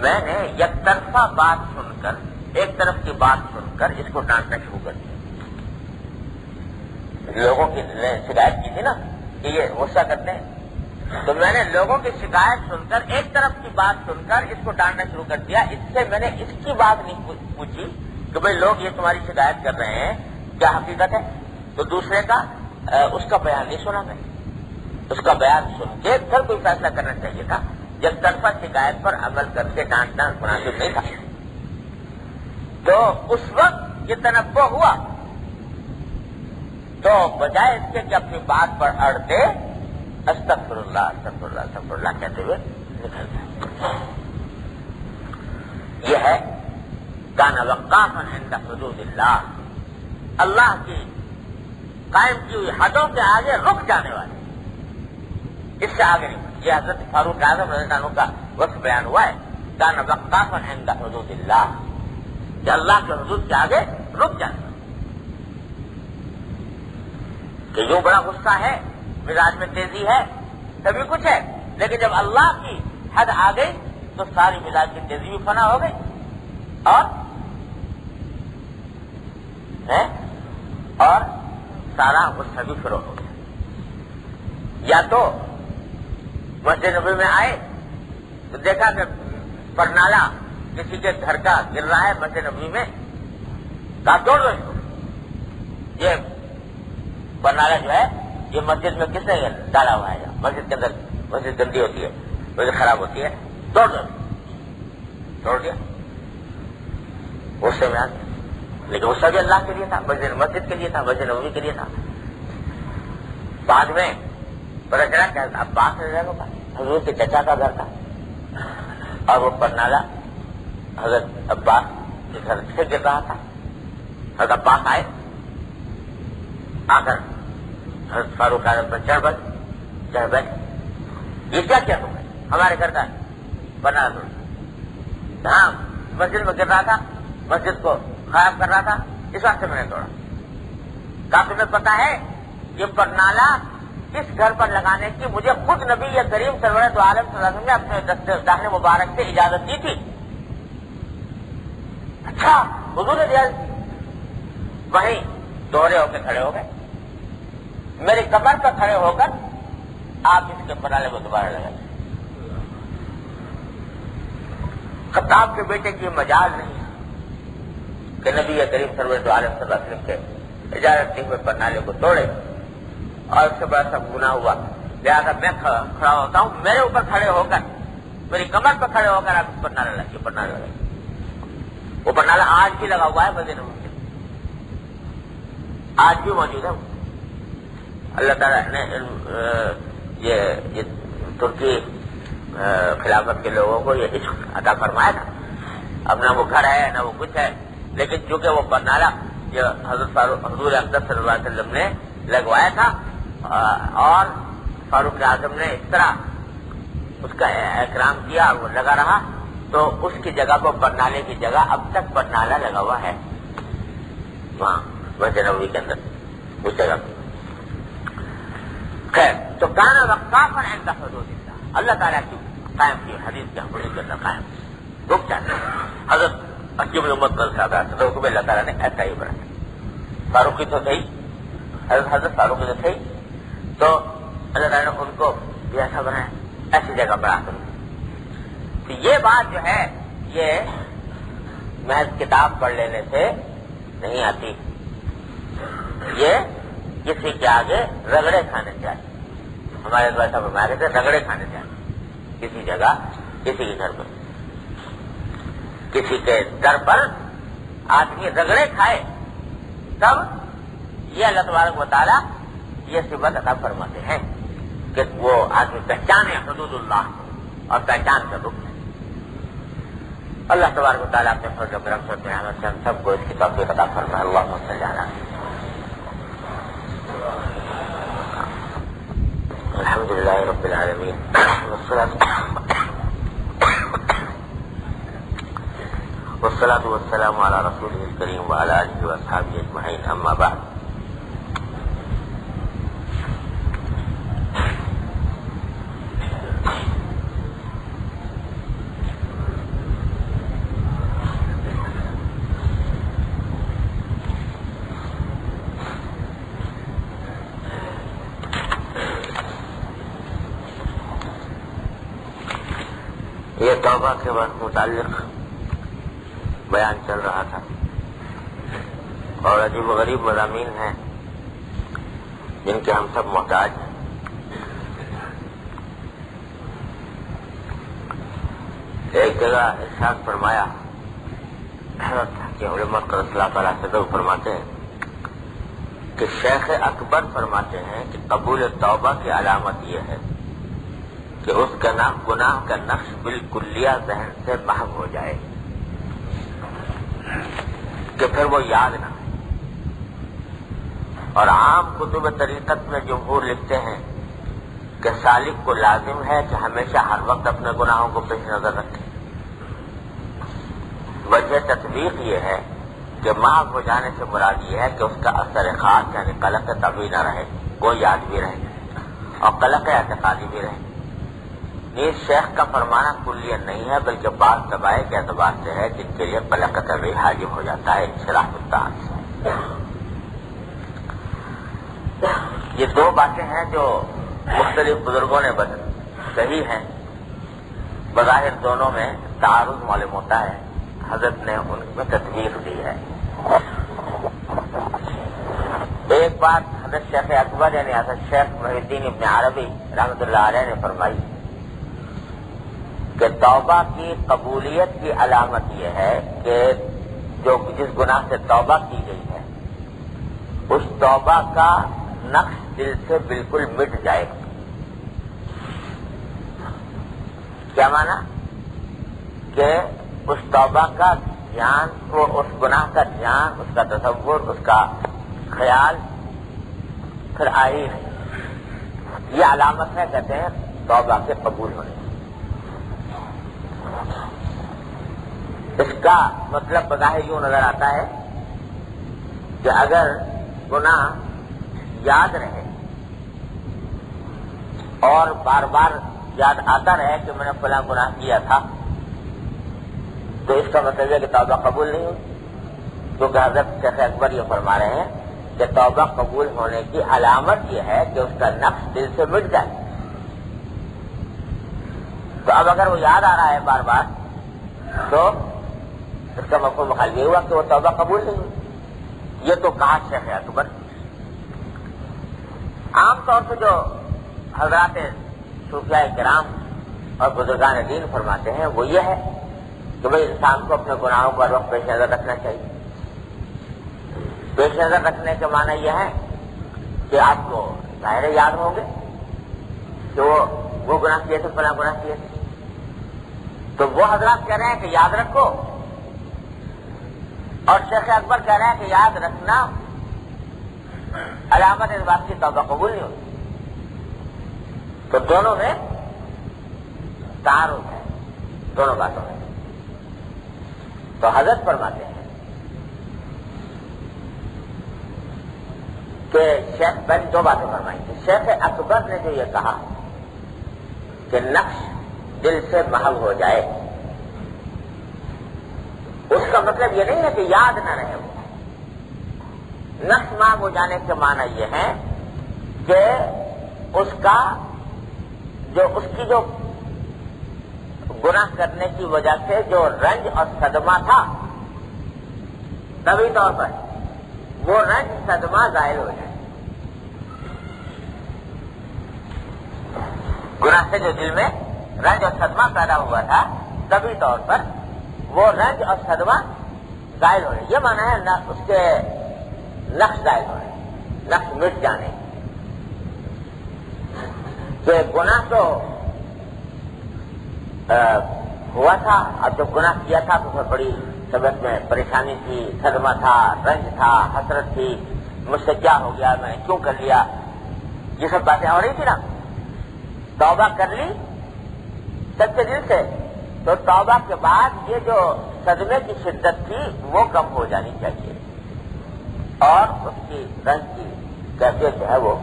Speaker 2: میں نے یک طرفہ بات سن کر، ایک طرف کی بات سن کر اس کو ڈانٹنا شروع کر دیا۔ لوگوں کی شکایت کی تھی نا کہ یہ غصہ کرتے ہیں، تو میں نے لوگوں کی شکایت سن کر، ایک طرف کی بات سن کر اس کو ڈانٹنا شروع کر دیا۔ اس سے میں نے اس کی بات نہیں پوچھی کہ بھئی لوگ یہ تمہاری شکایت کر رہے ہیں کیا حقیقت ہے، تو دوسرے کا اس کا بیان نہیں سنا، میں اس کا بیان سن کے پھر کوئی فیصلہ کرنا چاہیے تھا۔ جب طرفہ شکایت پر عمل کر کے ڈانٹنا مناسب نہیں تھا، تو اس وقت یہ تنبہ ہوا، تو بجائے اس کے کہ اپنی بات پر اڑتے استغفر اللہ کہتے ہوئے نکل گئے۔ یہ ہے کان وقافا عند حدود اللہ، اللہ کی قائم کی ہوئی حدوں کے آگے رک جانے والے، اس سے آگے نہیں۔ یہ حضرت فاروق اعظم رضی اللہ عنہ کا وصف بیان ہوا ہے، کان وقافا عند حدود اللہ، کہ اللہ کے حدود کے آگے رک جانے والے۔ کہ یوں بڑا غصہ ہے، مزاج میں تیزی ہے، سبھی کچھ ہے، لیکن جب اللہ کی حد آ گئی تو ساری مزاج کی تیزی بھی فنا ہو گئی اور سارا غصہ بھی فروغ ہو گیا۔ یا تو مسجد نبوی میں آئے تو دیکھا کہ پرنالا کسی کے گھر کا گر رہا ہے مسجد نبوی میں، کہا توڑ دو اس کو، یہ پرنالا جو ہے یہ مسجد میں کس نے ڈالا ہوا ہے، مسجد کے اندر، مسجد گندی ہوتی ہے، مسجد خراب ہوتی ہے، توڑ دو، توڑ دیا۔ غصے میں آ گیا، لیکن غصہ بھی اللہ کے لیے تھا، مسجد کے لیے تھا، مسجد نبوی کے لیے تھا۔ بعد میں پتا چلا کہ عباس رضی اللہ عنہ حضور کے چچا کا گھر تھا، اور وہ پرنالا حضرت عباس کے گھر سے گر رہا تھا. حضرت عباس آئے, آ کر حضرت فاروق اعظم پر چڑھ بیٹھے. یہ کیا کیا تم نے؟ ہمارے گھر کا پرنالا توڑ. ہاں مسجد میں گر رہا تھا, مسجد کو خراب کر رہا تھا, اس واسطے میں نے توڑا. کہا تمہیں پتا ہے یہ پرنالا اس گھر پر لگانے کی مجھے خود نبی کریم سرور دو عالم صلی اللہ علیہ وسلم نے اپنے داہنے مبارک سے اجازت دی تھی. اچھا حضور نے دیا. وہیں دوہرے ہو کے کھڑے ہو گئے, میری کمر پر کھڑے ہو کر آپ اس کے پرنالے کو دوبارہ لگائیں. خطاب کے بیٹے کی مجال نہیں ہے کہ نبی کریم سرور دو عالم صلی اللہ علیہ وسلم کے اجازت دی ہوئے پرنالے کو توڑے, اور اس سے بڑا سب گناہ ہوا. لہٰذا میں کھڑا ہوتا ہوں, میرے اوپر کھڑے ہو کر, میری کمر پر کھڑے ہو کر آپ اس پرنالہ لگائیں. وہ پرنالہ آج بھی لگا ہوا ہے مسجد نبوی میں, آج بھی موجود ہے. اللہ تعالیٰ نے یہ ترکی خلافت کے لوگوں کو یہ عشق عطا فرمایا تھا. اب نہ وہ گھر ہے نہ وہ کچھ ہے, لیکن چونکہ وہ پرنالہ یہ حضور اقدس صلی اللہ علیہ وسلم نے لگوایا تھا, اور فاروق اعظم نے اس طرح اس کا اکرام کیا اور وہ لگا رہا, تو اس کی جگہ کو پرنالے کی جگہ اب تک پرنالہ لگا ہوا ہے وہاں مسجد نبوی کے اندر اس جگہ. خیر, تو کانا وقافا عند حدود اللہ, اللہ تعالیٰ کی قائم کی حدیث کے حدود کے اندر قائم رک جاتے ہیں. حضرت حکیم الامت صاحب حکم اللہ تعالیٰ نے ایسا ہی بنا. فاروقی تو تھے, حضرت فاروقی تو تھے, تو اللہ تعالیٰ نے ان کو بھی ایسا بنایا, ایسی جگہ بنا کر. تو یہ بات جو ہے یہ محض کتاب پڑھ لینے سے نہیں آتی, یہ کسی کے آگے رگڑے کھانے چاہیے. ہمارے دوست صاحب ہمارے سے رگڑے کھانے چاہیے. کسی جگہ, کسی کے گھر پر, کسی کے در پر آدمی رگڑے کھائے, تب یہ اللہ تبارک و تعالیٰ یہ صفت عطا فرماتے ہیں کہ وہ آدمی پہچانے حدود اللہ اور پہچان کر رک جائے. اللہ تبارک و تعالیٰ اپنے فضل و کرم سے ہم سب کو اس کی توفیق عطا فرمائے. اللہم صلی علی الحمدللہ رب العالمین والصلاة والسلام علی رسولہ الکریم وعلی آلہ واصحابہ اجمعین, اما بعد. یہ توبہ کے متعلق بیان چل رہا تھا, اور عجیب و غریب مضامین ہیں جن کے ہم سب محتاج ہیں. ایک جگہ ارشاد فرمایا کہ علماء رضی اللہ تعالیٰ سے فرماتے ہیں کہ شیخ اکبر فرماتے ہیں کہ قبول توبہ کی علامت یہ ہے کہ اس گناہ کا نقش بالکلیہ ذہن سے محو ہو جائے, کہ پھر وہ یاد نہ آئے. اور عام کتب طریقت میں جمہور لکھتے ہیں کہ سالک کو لازم ہے کہ ہمیشہ ہر وقت اپنے گناہوں کو پیش نظر رکھے. وجہ تطبیق یہ ہے کہ محو ہو جانے سے مراد یہ ہے کہ اس کا اثر خاص یعنی قلق طبعی نہ رہے, وہ یاد بھی رہے اور قلق اعتقادی بھی رہے. یہ شیخ کا فرمانا کلیہ نہیں ہے, بلکہ بعض طبائع کے اعتبار سے ہے جن کے لیے قلق طبعی حاجب ہو جاتا ہے انشراح الطاعت سے. یہ دو باتیں ہیں جو مختلف بزرگوں نے کہی ہیں, بظاہر دونوں میں تعارض معلوم ہوتا ہے, حضرت نے ان میں تطبیق دی ہے. ایک بات حضرت شیخ اکبر یعنی حضرت شیخ محی الدین ابن عربی رحمۃ اللہ علیہ نے فرمائی کہ توبہ کی قبولیت کی علامت یہ ہے کہ جس گناہ سے توبہ کی گئی ہے اس توبہ کا نقش دل سے بالکل مٹ جائے. کیا مانا کہ اس توبہ کا دھیان، وہ اس گناہ کا دھیان، اس کا تصور، اس کا خیال پھر آئی نہیں. یہ علامت ہے کہتے ہیں توبہ کے قبول ہونے. اس کا مطلب بظاہر یوں نظر آتا ہے کہ اگر گناہ یاد رہے اور بار بار یاد آتا رہے کہ میں نے فلاں گناہ کیا تھا، تو اس کا مطلب ہے کہ توبہ قبول نہیں ہوئی. کیونکہ حضرت شیخ اکبر یہ فرما رہے ہیں کہ توبہ قبول ہونے کی علامت یہ ہے کہ اس کا نقش دل سے مٹ جائے. تو اب اگر وہ یاد آ رہا ہے بار بار تو اس کا مفہوم مخالف یہ ہوا کہ وہ توبہ قبول نہیں ہوئی. یہ تو کہا شیخ اکبر. عام طور سے جو حضرات صوفیاء کرام اور بزرگان دین فرماتے ہیں وہ یہ ہے کہ بھئی انسان کو اپنے گناہوں کو ہر وقت پیش نظر رکھنا چاہیے. پیش نظر رکھنے کے معنی یہ ہے کہ آپ کو ظاہر یاد ہوں گے کہ وہ گناہ کیے تھے، فلاں گناہ کیے تھے. تو وہ حضرات کہہ رہے ہیں کہ یاد رکھو، اور شیخ اکبر کہہ رہے ہیں کہ یاد رکھنا علامت اس بات کی توبہ قبول نہیں ہوتی. تو دونوں میں تعارض ہے، دونوں باتوں میں. تو حضرت فرماتے ہیں کہ شیخ پہلے دو باتیں فرمائیں گے. شیخ اکبر نے جو یہ کہا کہ نقش دل سے محو ہو جائے، اس کا مطلب یہ نہیں ہے کہ یاد نہ رہے. وہ نقش محو ہو جانے کے معنی یہ ہے کہ اس کی جو گناہ کرنے کی وجہ سے جو رنج اور صدمہ تھا، طبی طور پر وہ رنج صدمہ ظاہر ہو جائے. گناہ سے جو دل میں رنج اور صدمہ پیدا ہوا تھا، طبی طور پر وہ رنج اور صدمہ ظاہر ہو رہے. یہ معنی ہے اس کے نقش ظاہر ہو رہے، نقش مٹ جانے. کہ گناہ تو ہوا تھا، اور جب گناہ کیا تھا تو پھر بڑی طبیعت میں پریشانی تھی، صدمہ تھا، رنج تھا، حسرت تھی، مجھ سے کیا ہو گیا، میں نے کیوں کر لیا، یہ سب باتیں ہو رہی تھی نا. توبہ کر لی سچے دل سے تو توبہ کے بعد یہ جو صدمے کی شدت تھی وہ کم ہو جانی چاہیے، اور اس کی رنج کی کیفیت جو ہے وہ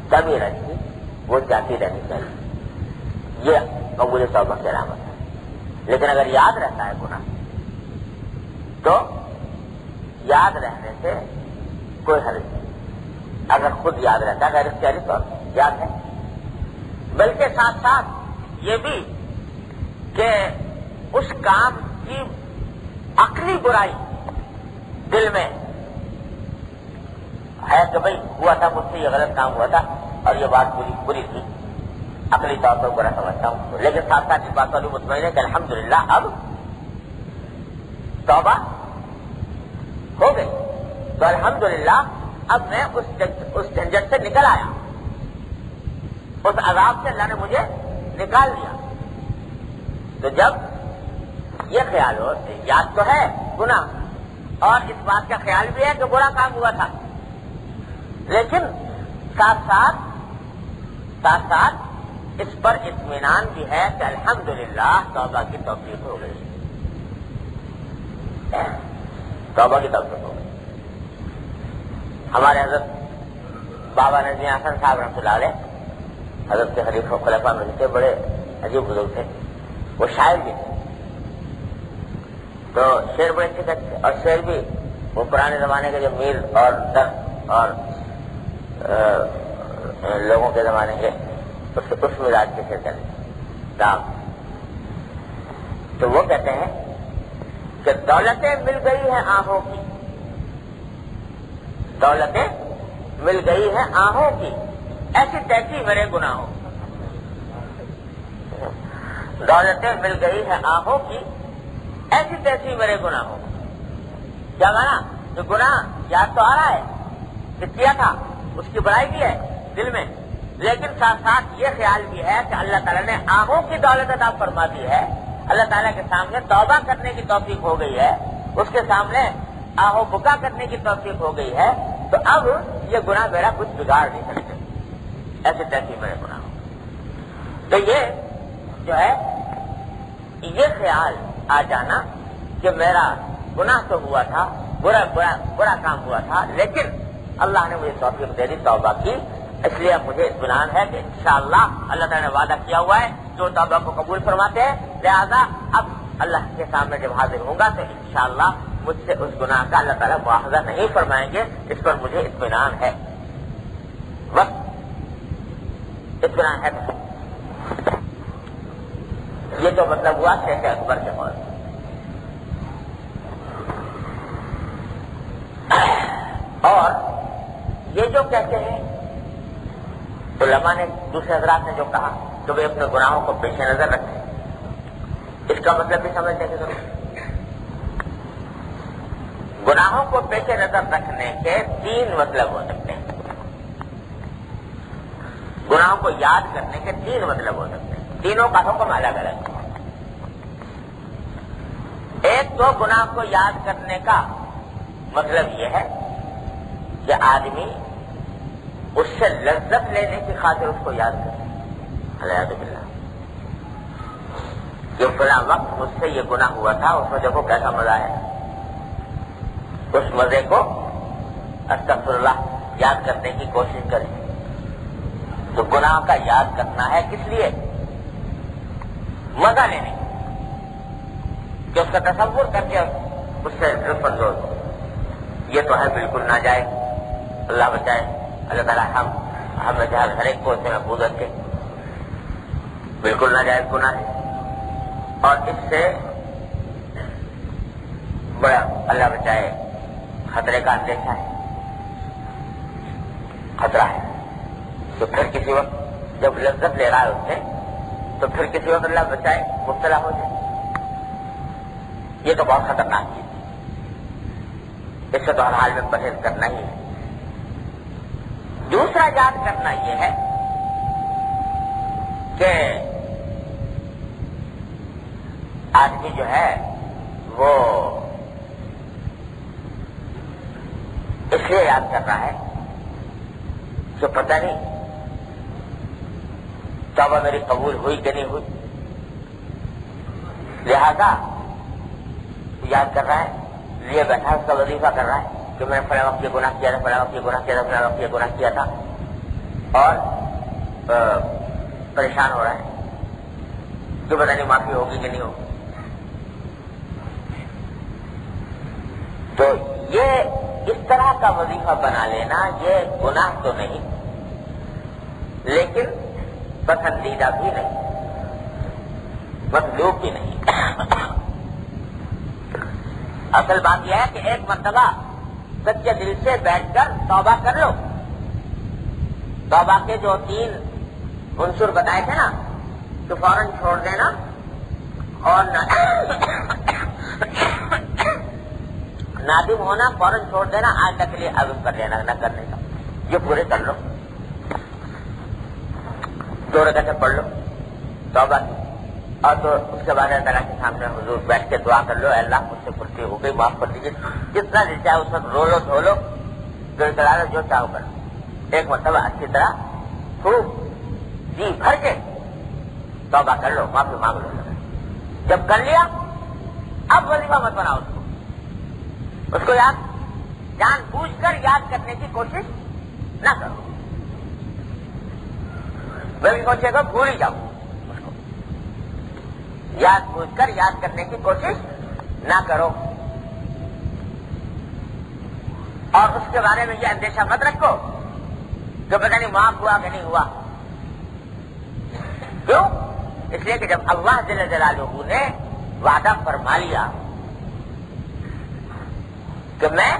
Speaker 2: کمی رنج کی وہ جاتی رہنی چاہیے. یہ قبول توبہ کی علامت ہے. لیکن اگر یاد رہتا ہے گناہ تو یاد رہنے سے کوئی حرج نہیں. اگر خود یاد رہتا ہے غیر اختیاری طور یاد ہے، بلکہ ساتھ ساتھ یہ بھی کہ اس کام کی عقلی برائی دل میں ہے کہ بھئی ہوا تھا مجھ سے، یہ غلط کام ہوا تھا اور یہ بات بری تھی، عقلی طور پر برا سمجھتا ہوں. لیکن ساتھ ساتھ اس بات پر بھی مطمئن ہے کہ الحمدللہ اب توبہ ہو گئی. تو الحمدللہ اب میں اس جھنجٹ سے نکل آیا، اس عذاب سے اللہ نے مجھے نکال دیا. تو جب یہ خیال ہو، یاد تو ہے گناہ اور اس بات کا خیال بھی ہے کہ برا کام ہوا تھا، لیکن ساتھ ساتھ اس پر اطمینان بھی ہے کہ الحمدللہ توبہ کی توفیق ہو گئی، توبہ کی توفیق ہو گئی. ہمارے حضرت بابا نظمی حسن صاحب رحمۃ اللہ علیہ، حضرت کے خلیفہ خلفاء میں تھے، بڑے عجیب بزرگ تھے. وہ شاعر بھی تھے، تو شعر بڑے اچھے کرتے، اور شعر بھی وہ پرانے زمانے کے جو میر اور درد اور لوگوں کے زمانے کے اس مزاج کے شعر کرتے دام. تو وہ کہتے ہیں کہ دولتیں مل گئی ہیں آہوں کی، دولتیں مل گئی ہیں آہوں کی، ایسی تیسی میرے گناہوں. دولتیں مل گئی ہیں آہوں کی، ایسی تیسی میرے گناہوں. کیا مانا کہ گناہ یاد تو آ رہا ہے کہ کیا تھا، اس کی بڑائی بھی ہے دل میں، لیکن ساتھ ساتھ یہ خیال بھی ہے کہ اللہ تعالیٰ نے آہوں کی دولت عطا فرما دی ہے، اللہ تعالیٰ کے سامنے توبہ کرنے کی توفیق ہو گئی ہے، اس کے سامنے آہو بکا کرنے کی توفیق ہو گئی ہے، تو اب یہ گناہ میرا کچھ بگاڑ نہیں سکتے، ایسے تحقیق میرے گناہ ہو۔ تو یہ جو ہے یہ خیال آ جانا کہ میرا گناہ تو ہوا تھا، برا کام ہوا تھا، لیکن اللہ نے مجھے توفیق دے دی توبہ کی، اس لیے اب مجھے اطمینان ہے کہ انشاءاللہ اللہ تعالیٰ نے وعدہ کیا ہوا ہے جو توبہ کو قبول فرماتے ہیں، لہذا اب اللہ کے سامنے جب حاضر ہوں گا تو انشاءاللہ مجھ سے اس گناہ کا اللہ تعالیٰ مواخذہ نہیں فرمائیں گے، اس پر مجھے اطمینان ہے، بس اطمینان ہے۔ یہ تو مطلب ہوا شیخ اکبر کے قول۔ اور یہ جو کہتے ہیں علماء نے، دوسرے حضرات نے جو کہا کہ وہ اپنے گناہوں کو پیش نظر رکھیں، اس کا مطلب بھی سمجھنے کی ضرورت ہے۔ گناہوں کو پیش نظر رکھنے کے تین مطلب ہو سکتے ہیں، گناہوں کو یاد کرنے کے تین مطلب ہو سکتے ہیں، تینوں کا حکم الگ الگ ہے۔ ایک تو گناہ کو یاد کرنے کا مطلب یہ ہے کہ آدمی اس سے لذت لینے کی خاطر اس کو یاد کرے، الحمد للہ کہ فلاں وقت مجھ سے یہ گناہ ہوا تھا، اس میں دیکھو کیسا مزہ ہے، اس مزے کو استغفر اللہ یاد کرنے کی کوشش کریں۔ تو گناہ کا یاد کرنا ہے کس لیے؟ مزہ لینے کہ اس کا تصور کر کے اس سے لطف اندوز ہو۔ یہ تو ہے بالکل ناجائز، اللہ بچائے، اللہ تعالیٰ ہمیں جہاں ہر ایک کو اسے محفوظ رکھے، بالکل ناجائز گناہ ہے، اور اس سے بڑا اللہ بچائے خطرے کا اندیشہ ہے، خطرہ ہے۔ تو پھر کسی وقت جب لذت لے رہا ہے اس سے، تو پھر کسی وقت اللہ بچائے مبتلا ہو جائے، یہ تو بہت خطرناک چیز ہے، اس سے تو ہر حال میں پرہیز کرنا ہی ہے۔ دوسرا یاد کرنا یہ ہے کہ آدمی جو ہے وہ اس لیے یاد کر رہا ہے کہ پتہ نہیں توبہ میری قبول ہوئی کہ نہیں ہوئی، لہذا یاد کر رہا ہے، لیے بیٹھا اس کا وظیفہ کر رہا ہے کہ میں نے فلاں وقت یہ گناہ کیا تھا، فلاں وقت یہ گناہ کیا تھا، فلاں وقت یہ گناہ کیا تھا، اور پریشان ہو رہا ہے کہ پتہ نہیں معافی ہوگی کہ نہیں ہوگی۔ تو یہ اس طرح کا وظیفہ بنا لینا یہ گناہ تو نہیں، لیکن پسندیدہ بھی نہیں، مطلوب بھی نہیں۔ اصل بات یہ ہے کہ ایک مرتبہ سچے دل سے بیٹھ کر توبہ کر لو، توبہ کے جو تین عنصر بتائے تھے نا، تو فوراً چھوڑ دینا اور نادم ہونا فوراً چھوڑ دینا، آج تک کے لیے عزم کر لینا نہ کرنے کا، یہ پورے کر لو، 2 رکعتیں پڑھ لو توبہ کی، اور تو اس کے بعد اللہ تعالیٰ کے سامنے حضور بیٹھ کے دعا کر لو، اے اللہ مجھ سے غلطی ہو گئی، معاف کر دیجیے، جتنا دل چاہے اس وقت رو لو، دھو لو، دل کرا لو، جو چاہو کر لو، ایک مرتبہ اچھی طرح خوب جی بھر کے توبہ کر لو، معافی مانگ لو۔ جب کر لیا اب وظیفہ مت بناؤ اس کو یاد جان بوجھ کر یاد کرنے کی کوشش نہ کرو، بلکہ کوشش کو بھول ہی جاؤ، اس کو یاد بوجھ کر یاد کرنے کی کوشش نہ کرو، اور اس کے بارے میں یہ اندیشہ مت رکھو کہ پتہ نہیں معاف ہوا کہ نہیں ہوا۔ کیوں؟ اس لیے کہ جب اللہ جل جلالہ نے وعدہ فرما لیا کہ میں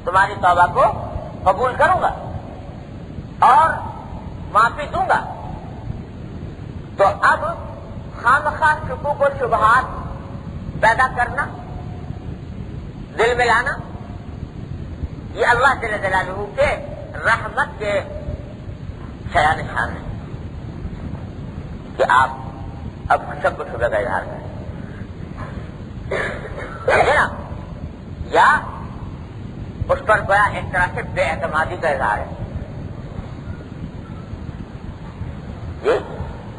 Speaker 2: تمہاری توبہ کو قبول کروں گا اور معافی دوں گا، تو اب خامخواہ شکوک و شبہات پیدا کرنا، دل میں لانا، یہ اللہ جل جلالہ کے رحمت کے شایان شان ہے کہ آپ اب شک و شبہ کا اظہار کریں۔ سمجھے نا؟ یا اس پر گویا ایک طرح سے بے اعتمادی کا اظہار ہے. جی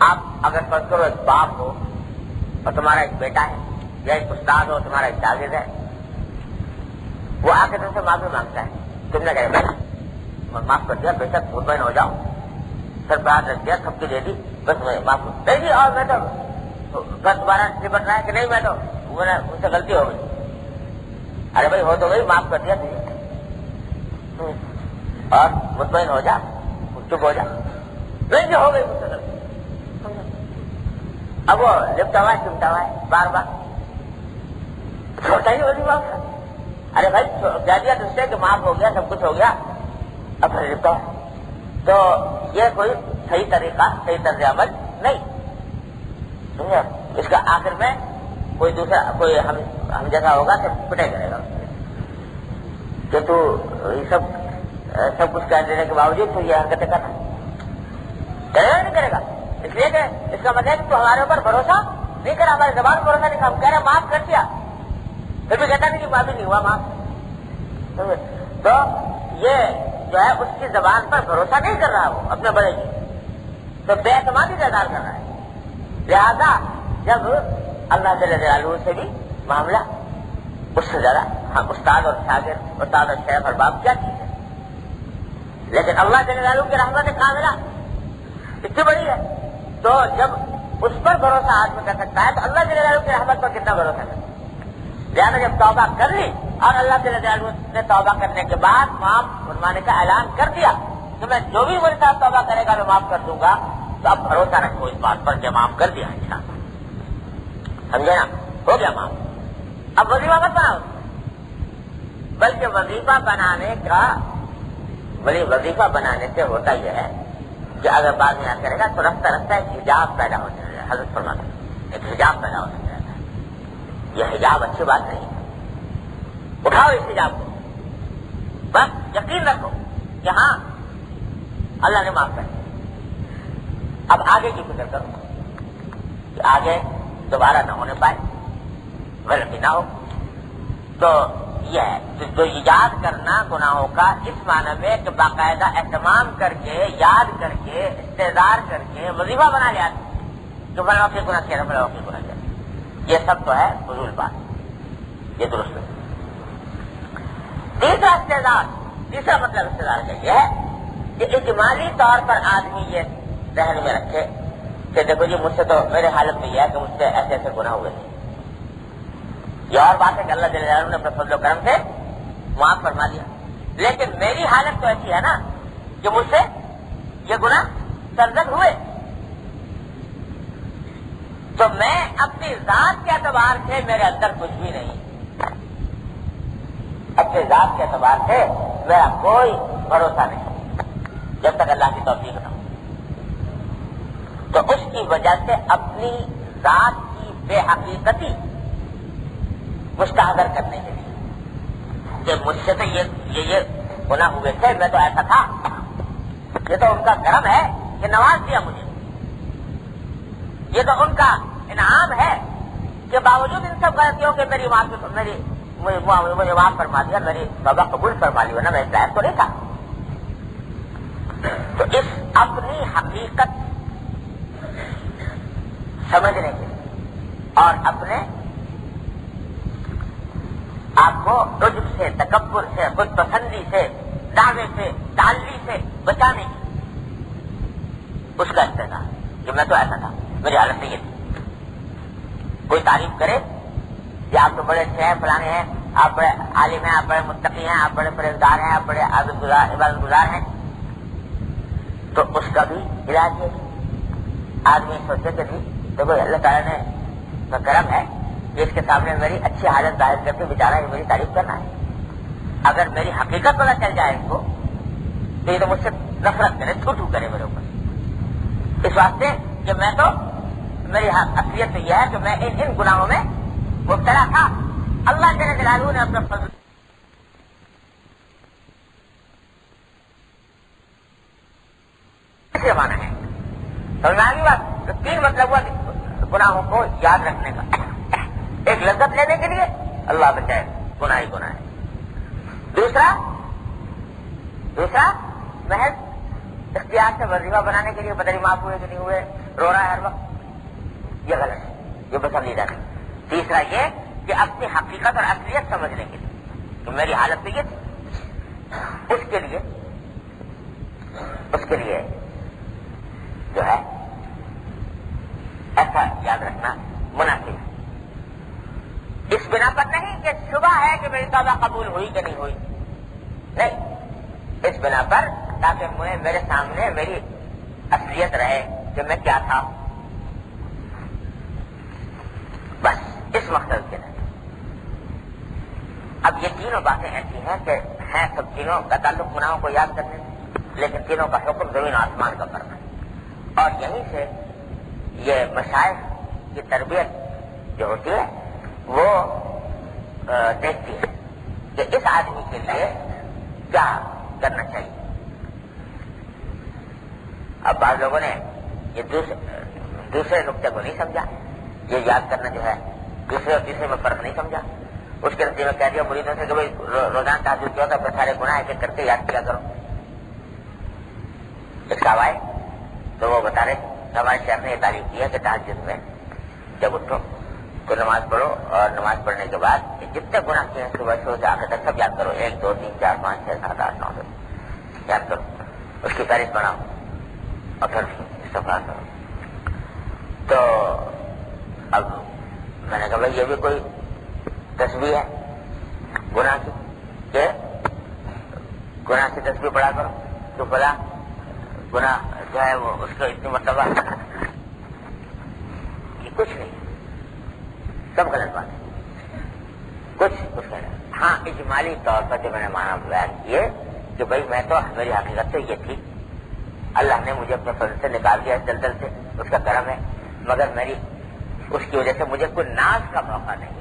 Speaker 2: آپ اگر فرض کرو ایک باپ ہو اور تمہارا ایک بیٹا ہے، یا ایک استاد ہو تمہارا ایک شاگرد ہے، وہ آ کے تم سے معافی مانگتا ہے، تم نے کہا بیٹا معاف کر دیا، بے شک مطمئن ہو جاؤ، سر پہ ہاتھ رکھ دیا، کھپ کی دے دی، بس میں معاف کر دی. اور میں تو بس دوبارہ نپٹ رہا ہے کہ نہیں، میں تو مجھ سے غلطی ہو گئی. ارے بھائی ہو تو گئی، معاف کر دیا تجھے، اور مطمئن ہو جا، چپ ہو جا. نہیں جو ہو گئی مجھ سے غلطی. اب وہ لپٹا ہوا ہے چمٹا ہوا ہے بار بار چھوٹا ہی ہوتی معاف کر. ارے بھائی کہہ دیا تجھ سے کہ معاف ہو گیا، سب کچھ ہو گیا، اب پھر لپٹا ہوا. تو یہ کوئی صحیح طریقہ، صحیح طرز عمل نہیں. سمجھا؟ اس کا آخر میں کوئی دوسرا کوئی ہم جیسا ہوگا تو پٹے کرے گا کہ تو یہ سب کچھ کہہ دینے کے باوجود تو یہ حرکتیں کرنا کرے گا نہیں کرے گا. اس لیے کہ اس کا مطلب ہے کہ تو ہمارے اوپر بھروسہ نہیں کرا، ہمارے زبان پر بھروسہ نہیں کرا. ہم کہہ رہے ہیں معاف کر دیا، پھر بھی کہتا نہیں کہ معافی نہیں ہوا معاف. تو یہ جو ہے اس کی زبان پر بھروسہ نہیں کر رہا، وہ اپنے بڑے کی تو بے اعتمادی کا اظہار کر رہا ہے. لہذا جب اللہ جل جلالہ سے بھی معاملہ اس سے زیادہ ہم استاد اور شاگرد، استاد اور شیخ اور باپ کیا چیز ہے، لیکن اللہ جل جلالہ کی رحمت کاملہ اتنی بڑی ہے. تو جب اس پر بھروسہ آدمی کر سکتا ہے تو اللہ جل جلالہ کی رحمت پر کتنا بھروسہ کرتا ہے. لہٰذا جب توبہ کر لی اور اللہ جل جلالہ نے توبہ کرنے کے بعد معاف فرمانے کا اعلان کر دیا کہ میں جو بھی میرے ساتھ توبہ کرے گا میں معاف کر دوں گا، تو اب بھروسہ رکھو اس بات پر کہ معاف کر دیا انشاءاللہ. سمجھے نا؟ ہو گیا معاف. اب وظیفہ مت بناؤ، بلکہ وظیفہ بنانے کا وظیفہ بنانے سے ہوتا یہ ہے کہ اگر بعد میں یاد کرے گا تو رفتہ رفتہ ایک حجاب پیدا ہو جائے گا. حضرت فرماتے ہیں ایک حجاب پیدا ہو جائے گا. یہ حجاب اچھی بات نہیں ہے. اٹھاؤ اس حجاب کو، بس یقین رکھو کہ ہاں اللہ نے معاف کر دیا. اب آگے کی فکر کرو کہ آگے دوبارہ نہ ہونے پائے، غلطی نہ ہو. تو یہ ہے جو ایجاد کرنا گناہوں کا اس معنی میں کہ باقاعدہ اہتمام کر کے، یاد کر کے، استحضار کر کے وظیفہ بنا لیا کہ فلاں کے گناہ کیا، فلاں کے گناہ کیا. یہ سب تو ہے فضول بات، یہ درست نہیں. تیسرا استحضار، تیسرا مطلب استحضار کا یہ ہے کہ اجمالی طور پر آدمی یہ ذہن میں رکھے کہ دیکھو جی مجھ سے تو میرے حالت میں یہ ہے کہ مجھ سے ایسے ایسے گناہ ہوئے تھے. یہ اور بات ہے کہ اللہ جل جلالہ نے اپنے فضل و کرم سے معاف فرما دیا، لیکن میری حالت تو ایسی ہے نا کہ مجھ سے یہ گناہ سرزد ہوئے. تو میں اپنی ذات کے اعتبار سے میرے اندر کچھ بھی نہیں، اپنے ذات کے اعتبار سے میرا کوئی بھروسہ نہیں جب تک اللہ کی توفیق نہ ہو. تو اس کی وجہ سے اپنی ذات کی بے حقیقتی مستحضر کرنے کے لیے کہ مجھ سے تو یہ گناہ ہوئے تھے، میں تو ایسا تھا، یہ تو ان کا کرم ہے کہ نواز دیا مجھے، یہ تو ان کا انعام ہے کہ باوجود ان سب غلطیوں کے مجھے معاف فرما دیا، میری توبہ قبول فرما لی، ورنہ میں اس لائق تو نہیں تھا. تو اس اپنی حقیقت سمجھنے کے اور اپنے آپ کو عجب سے، تکبر سے، خود پسندی سے، دعوے سے، تعلی سے بچانے کی اس کا استعداد کہ میں تو ایسا تھا، میری حالت نہیں تھی. کوئی تعریف کرے کہ آپ تو بڑے اچھے ہیں، فلانے ہیں، آپ بڑے عالم ہیں، آپ بڑے متقی ہیں، آپ بڑے پرہیزگار ہیں، آپ بڑے عبادت گزار ہیں، تو اس کا بھی علاج ہے. آدمی سوچے کہ دیکھو اللہ تعالیٰ نے کرم ہے کہ اس کے سامنے میری اچھی حالت ظاہر کر کے بیچارہ یہ میری تعریف کرنا ہے. اگر میری حقیقت پتہ چل جائے اس کو تو یہ تو مجھ سے نفرت کرے، چھوٹو کرے میرے اوپر. اس واسطے کہ میں تو میری اصلیت تو یہ ہے کہ میں ان گناہوں میں مبتلا تھا. اللہ جل جلالہ نے اپنا فضل سے مانا ہے. سمجھا گی بات؟ تو تین مطلب ہوا گناہوں کو یاد رکھنے کا. ایک لذت لینے کے لیے، اللہ بچائے، گناہ ہی گناہ ہے۔ دوسرا محض اختیار سے وظیفہ بنانے کے لیے، بدری معاف ہوئے کہ نہیں ہوئے، رو رہا ہے ہر وقت، یہ غلط ہے، یہ پسندیدہ نہیں۔ تیسرا یہ کہ اپنی حقیقت اور اصلیت سمجھنے کے لیے کہ میری حالت تو یہ تھی، اس کے لیے جو ہے ایسا یاد رکھنا مناسب ہے۔ اس بنا پر نہیں کہ شبہ ہے کہ میری توبہ قبول ہوئی کہ نہیں ہوئی، نہیں، اس بنا پر تاکہ مجھے میرے سامنے میری اصلیت رہے کہ میں کیا تھا، بس اس مقصد کے لیے۔ اب یہ تینوں باتیں ایسی ہیں کہ ہیں سب تینوں کا تعلق گناہوں کو یاد کرنے سے، لیکن تینوں کا حکم زمین و آسمان کا فرق ہے، اور یہیں سے یہ مشائخ کی تربیت جو ہوتی ہے وہ دیکھتی ہے کہ اس آدمی کے لیے کیا کرنا چاہیے۔ اب بعض لوگوں نے یہ دوسرے نقطے کو نہیں سمجھا، یہ یاد کرنا جو ہے دوسرے اور تیسرے میں فرق نہیں سمجھا، اس کے نتیجے میں کہہ دیا مریدوں سے کہ بھائی روزانہ تہجد کیا ہوتا ہے، سارے گناہ ایک ایک کر کے یاد کیا کرو۔ ایک صاحب آئے تو وہ بتا رہے کہ ہمارے شیخ نے یہ تعلیم کی ہے کہ تہجد میں جب اٹھو تو نماز پڑھو، اور نماز پڑھنے کے بعد جتنے گناہ کیے ہیں صبح سے آ تک سب یاد کرو، 1 2 3 4 5 6 7 8 9 10 یاد کرو، اس کی فہرست بناؤ اور پھر استغفار کرو۔ تو اب میں نے کہا بھائی یہ بھی کوئی تسبیح ہے گناہ کی کہ گناہ کی تسبیح پڑھا کرو، تو بلا گناہ جو ہے وہ اس کو اتنی مرتبہ، یہ کچھ نہیں، سب غلط بات ہے، کچھ غلط۔ ہاں اجمالی طور پر جو میں نے مانا بیان کیے کہ بھائی میں تو میری حقیقت تو یہ تھی، اللہ نے مجھے اپنے فضل سے نکال دیا اس دلدل سے، اس کا کرم ہے، مگر میری اس کی وجہ سے مجھے کوئی ناز کا موقع نہیں،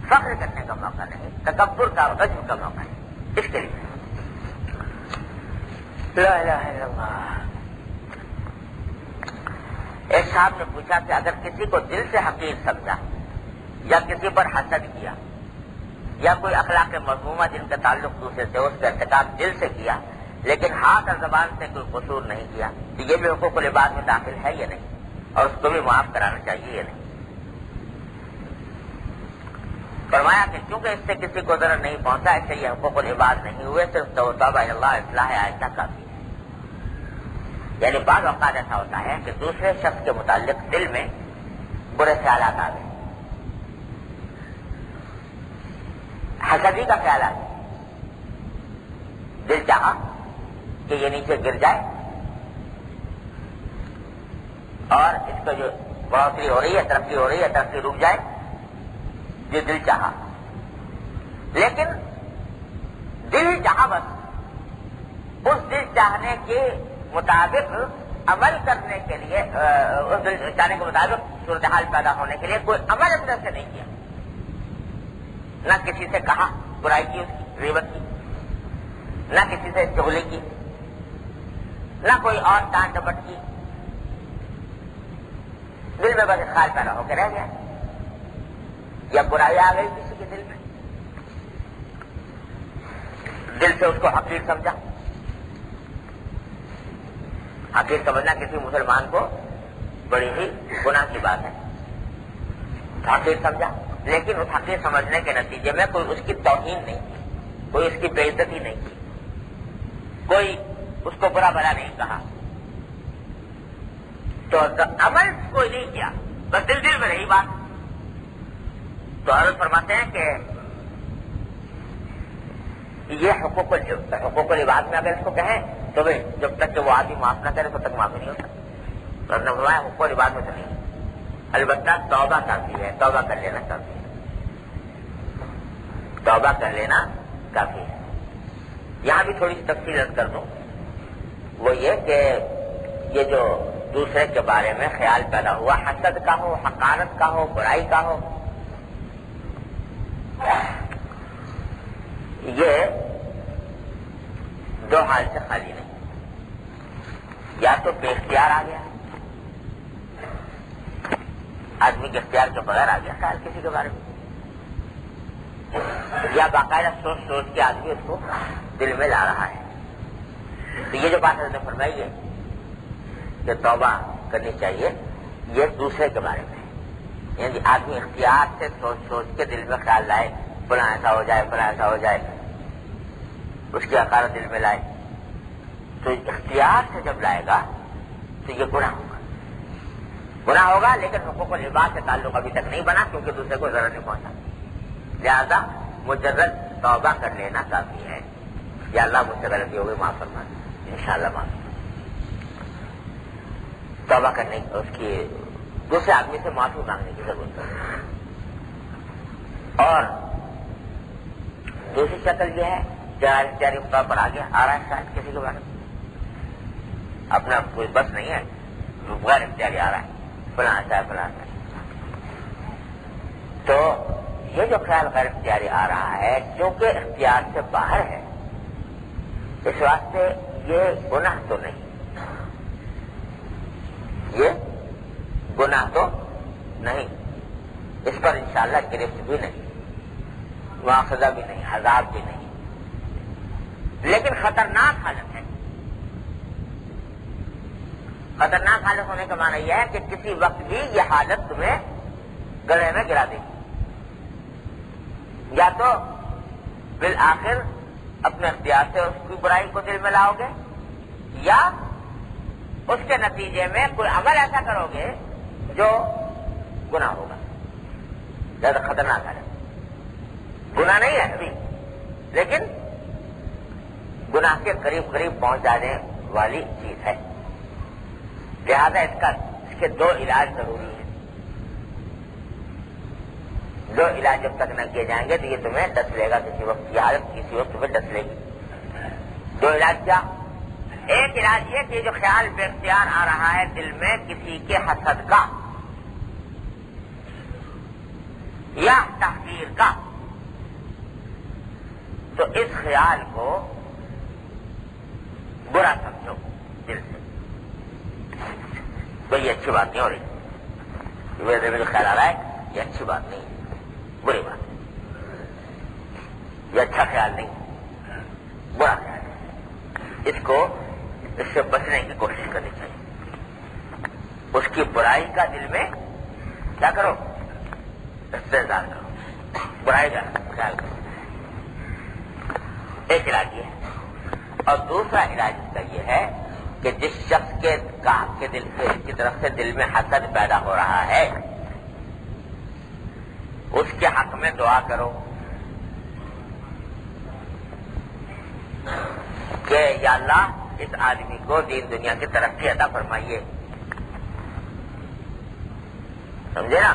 Speaker 2: فخر کرنے کا موقع نہیں، تکبر کا غضب کا موقع نہیں، اس کے لیے لا الہ الا اللہ۔ ایک صاحب نے پوچھا کہ اگر کسی کو دل سے حقیر سمجھا یا کسی پر حسد کیا یا کوئی اخلاق مذمومہ جن کا تعلق دوسرے سے اس کا ارتکاب دل سے کیا لیکن ہاتھ اور زبان سے کوئی قصور نہیں کیا، تو یہ بھی حقوق العباد میں داخل ہے یا نہیں، اور اس کو بھی معاف کرانا چاہیے یا نہیں؟ فرمایا کہ کیونکہ اس سے کسی کو ضرر نہیں پہنچا، اس سے یہ حقوق العباد نہیں ہوئے، صرف توبہ اللہ اصلاح آئندہ کافی ہے۔ یعنی بعض اوقات ایسا ہوتا ہے کہ دوسرے شخص کے متعلق دل میں برے خیالات آ گئے، حسدی کا خیال آ گیا، دل چاہا کہ یہ نیچے گر جائے اور اس کو جو بڑھوتری ہو رہی ہے، ترقی ہو رہی ہے، ترقی رک جائے، یہ دل چاہا، لیکن دل چاہا بس، اس دل چاہنے کے مطابق عمل کرنے کے لیے، اس دل چاہنے کے مطابق صورتحال پیدا ہونے کے لیے کوئی عمل اندر سے نہیں کیا، نہ کسی سے کہا برائی کی، اس کی غیبت کی، نہ کسی سے چغلی کی، نہ کوئی اور ڈانٹ ڈپٹ کی، دل میں بس خیال پیدا ہو کے رہ گیا، یا برائی آ گئی کسی کے دل میں، دل سے اس کو حقیر سمجھا۔ حقیر سمجھنا کسی مسلمان کو بڑی ہی گناہ کی بات ہے، حقیر سمجھا، لیکن اس حقیر سمجھنے کے نتیجے میں کوئی اس کی توہین نہیں کی، کوئی اس کی بے عزتی نہیں کی، کوئی اس کو برا بھلا نہیں کہا، تو عمل کوئی نہیں کیا، بس دل دل میں رہی بات۔ تو حضرت فرماتے ہیں کہ یہ حقوق العباد میں اگر اس کو کہیں تو بھائی جب تک کہ وہ آدمی معاف نہ کرے تب تک معافی نہیں ہوتا، فرمایا حقوق العباد میں تو نہیں، البتہ توبہ کافی ہے، توبہ کر لینا کافی ہے، توبہ کر لینا کافی ہے۔ یہاں بھی تھوڑی سی تفصیل عرض کر دوں، وہ یہ کہ یہ جو دوسرے کے بارے میں خیال پیدا ہوا، حسد کا ہو، حقارت کا ہو، برائی کا ہو، یہ دو حال سے خالی نہیں، یا تو بے اختیار آ گیا، آدمی کے اختیار کے بغیر آ گیا خیال کسی کے بارے میں، یا باقاعدہ سوچ سوچ کے آدمی اس کو دل میں لا رہا ہے. تو یہ جو بات حضرت نے فرمائی ہے کہ توبہ کرنی چاہیے، یہ دوسرے کے بارے میں ہے. یعنی آدمی اختیار سے سوچ سوچ کے دل میں خیال لائے فلاں ایسا ہو جائے فلاں ایسا ہو جائے، اس کی حقارت دل میں لائے، تو اختیار سے جب لائے گا تو یہ گناہ ہوگا. گناہ ہوگا لیکن حقوق العباد سے تعلق ابھی تک نہیں بنا کیونکہ دوسرے کو ضرر نہیں پہنچا. لہذا مجرد توبہ کر لینا کافی ہے. یا اللہ مجھ سے غلطی ہو گئی معاف فرما، انشاءاللہ معاف. توبہ کرنے اس کی دوسرے آدمی سے معافی مانگنے کی ضرورت ہے. اور دوسری شکل یہ ہے جاری طور پر آگے آ رہا ہے شاید کسی کے بارے میں اپنا کوئی بس نہیں ہے، غیر اختیاری آ رہا ہے فلاں ایسا ہے فلاں ایسا ہے. تو یہ جو خیال غیر اختیاری آ رہا ہے کیونکہ اختیار سے باہر ہے، اس واسطے یہ گناہ تو نہیں، یہ گناہ تو نہیں، اس پر انشاءاللہ گرفت بھی نہیں، مواخذہ بھی نہیں، عذاب بھی نہیں، لیکن خطرناک حالت ہے. خطرناک حالت ہونے کا معنی یہ ہے کہ کسی وقت بھی یہ حالت تمہیں گڑھے میں گرا دے گی. یا تو بالآخر اپنے اختیار سے اس کی برائی کو دل میں لاؤ گے، یا اس کے نتیجے میں کوئی عمل ایسا کرو گے جو گناہ ہوگا. زیادہ خطرناک ہے. گناہ نہیں ہے ابھی لیکن گناہ کے قریب قریب پہنچ جانے والی چیز ہے. لہذا اس کے دو علاج ضروری ہیں. دو علاج جب تک نہ کیے جائیں گے تو یہ تمہیں ڈس لے گا کسی وقت، یہ حالت کسی وقت تمہیں ڈس لے گی. دو علاج کیا؟ ایک علاج یہ کہ جو خیال بے اختیار آ رہا ہے دل میں کسی کے حسد کا یا تحقیر کا، تو اس خیال کو برا سمجھو دل سے. تو یہ اچھی بات نہیں ہو رہی، میرے دل میں جو خیال آ رہا ہے یہ اچھی بات نہیں، بری بات، یہ اچھا خیال نہیں، برا خیال ہے. اس سے بچنے کی کوشش کرنی چاہیے. اس کی برائی کا دل میں کیا کرو؟ استحضار کرو، برائی کا خیال کرو. ایک علاج یہ ہے. اور دوسرا علاج اس کا یہ ہے کہ جس شخص کے دل کی طرف سے دل میں حسد پیدا ہو رہا ہے اس کے حق میں دعا کرو کہ یا اللہ اس آدمی کو دین دنیا کی ترقی عطا فرمائیے. سمجھے نا؟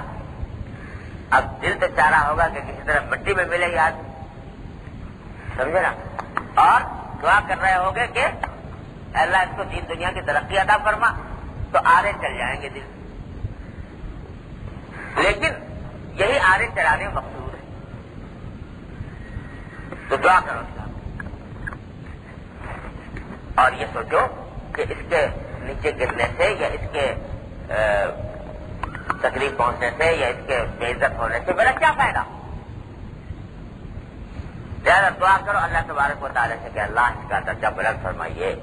Speaker 2: اب دل تو چاہ رہا ہوگا کہ کسی طرح مٹی میں ملے یہ آدمی، سمجھے نا؟ اور دعا کر رہے ہوگے کہ اللہ اس کو دین دنیا کی ترقی عطا فرما، تو آرے چل جائیں گے دل. لیکن یہی آرے چلانے مقصود ہے. تو دعا کرو اس کا، اور یہ سوچو کہ اس کے نیچے گرنے سے یا اس کے تکلیف پہنچنے سے یا اس کے بے عزت ہونے سے میرا کیا فائدہ. زیادہ دعا کرو اللہ تبارک و تعالیٰ سے کہ اللہ اس کا درجہ بلند فرمائیے.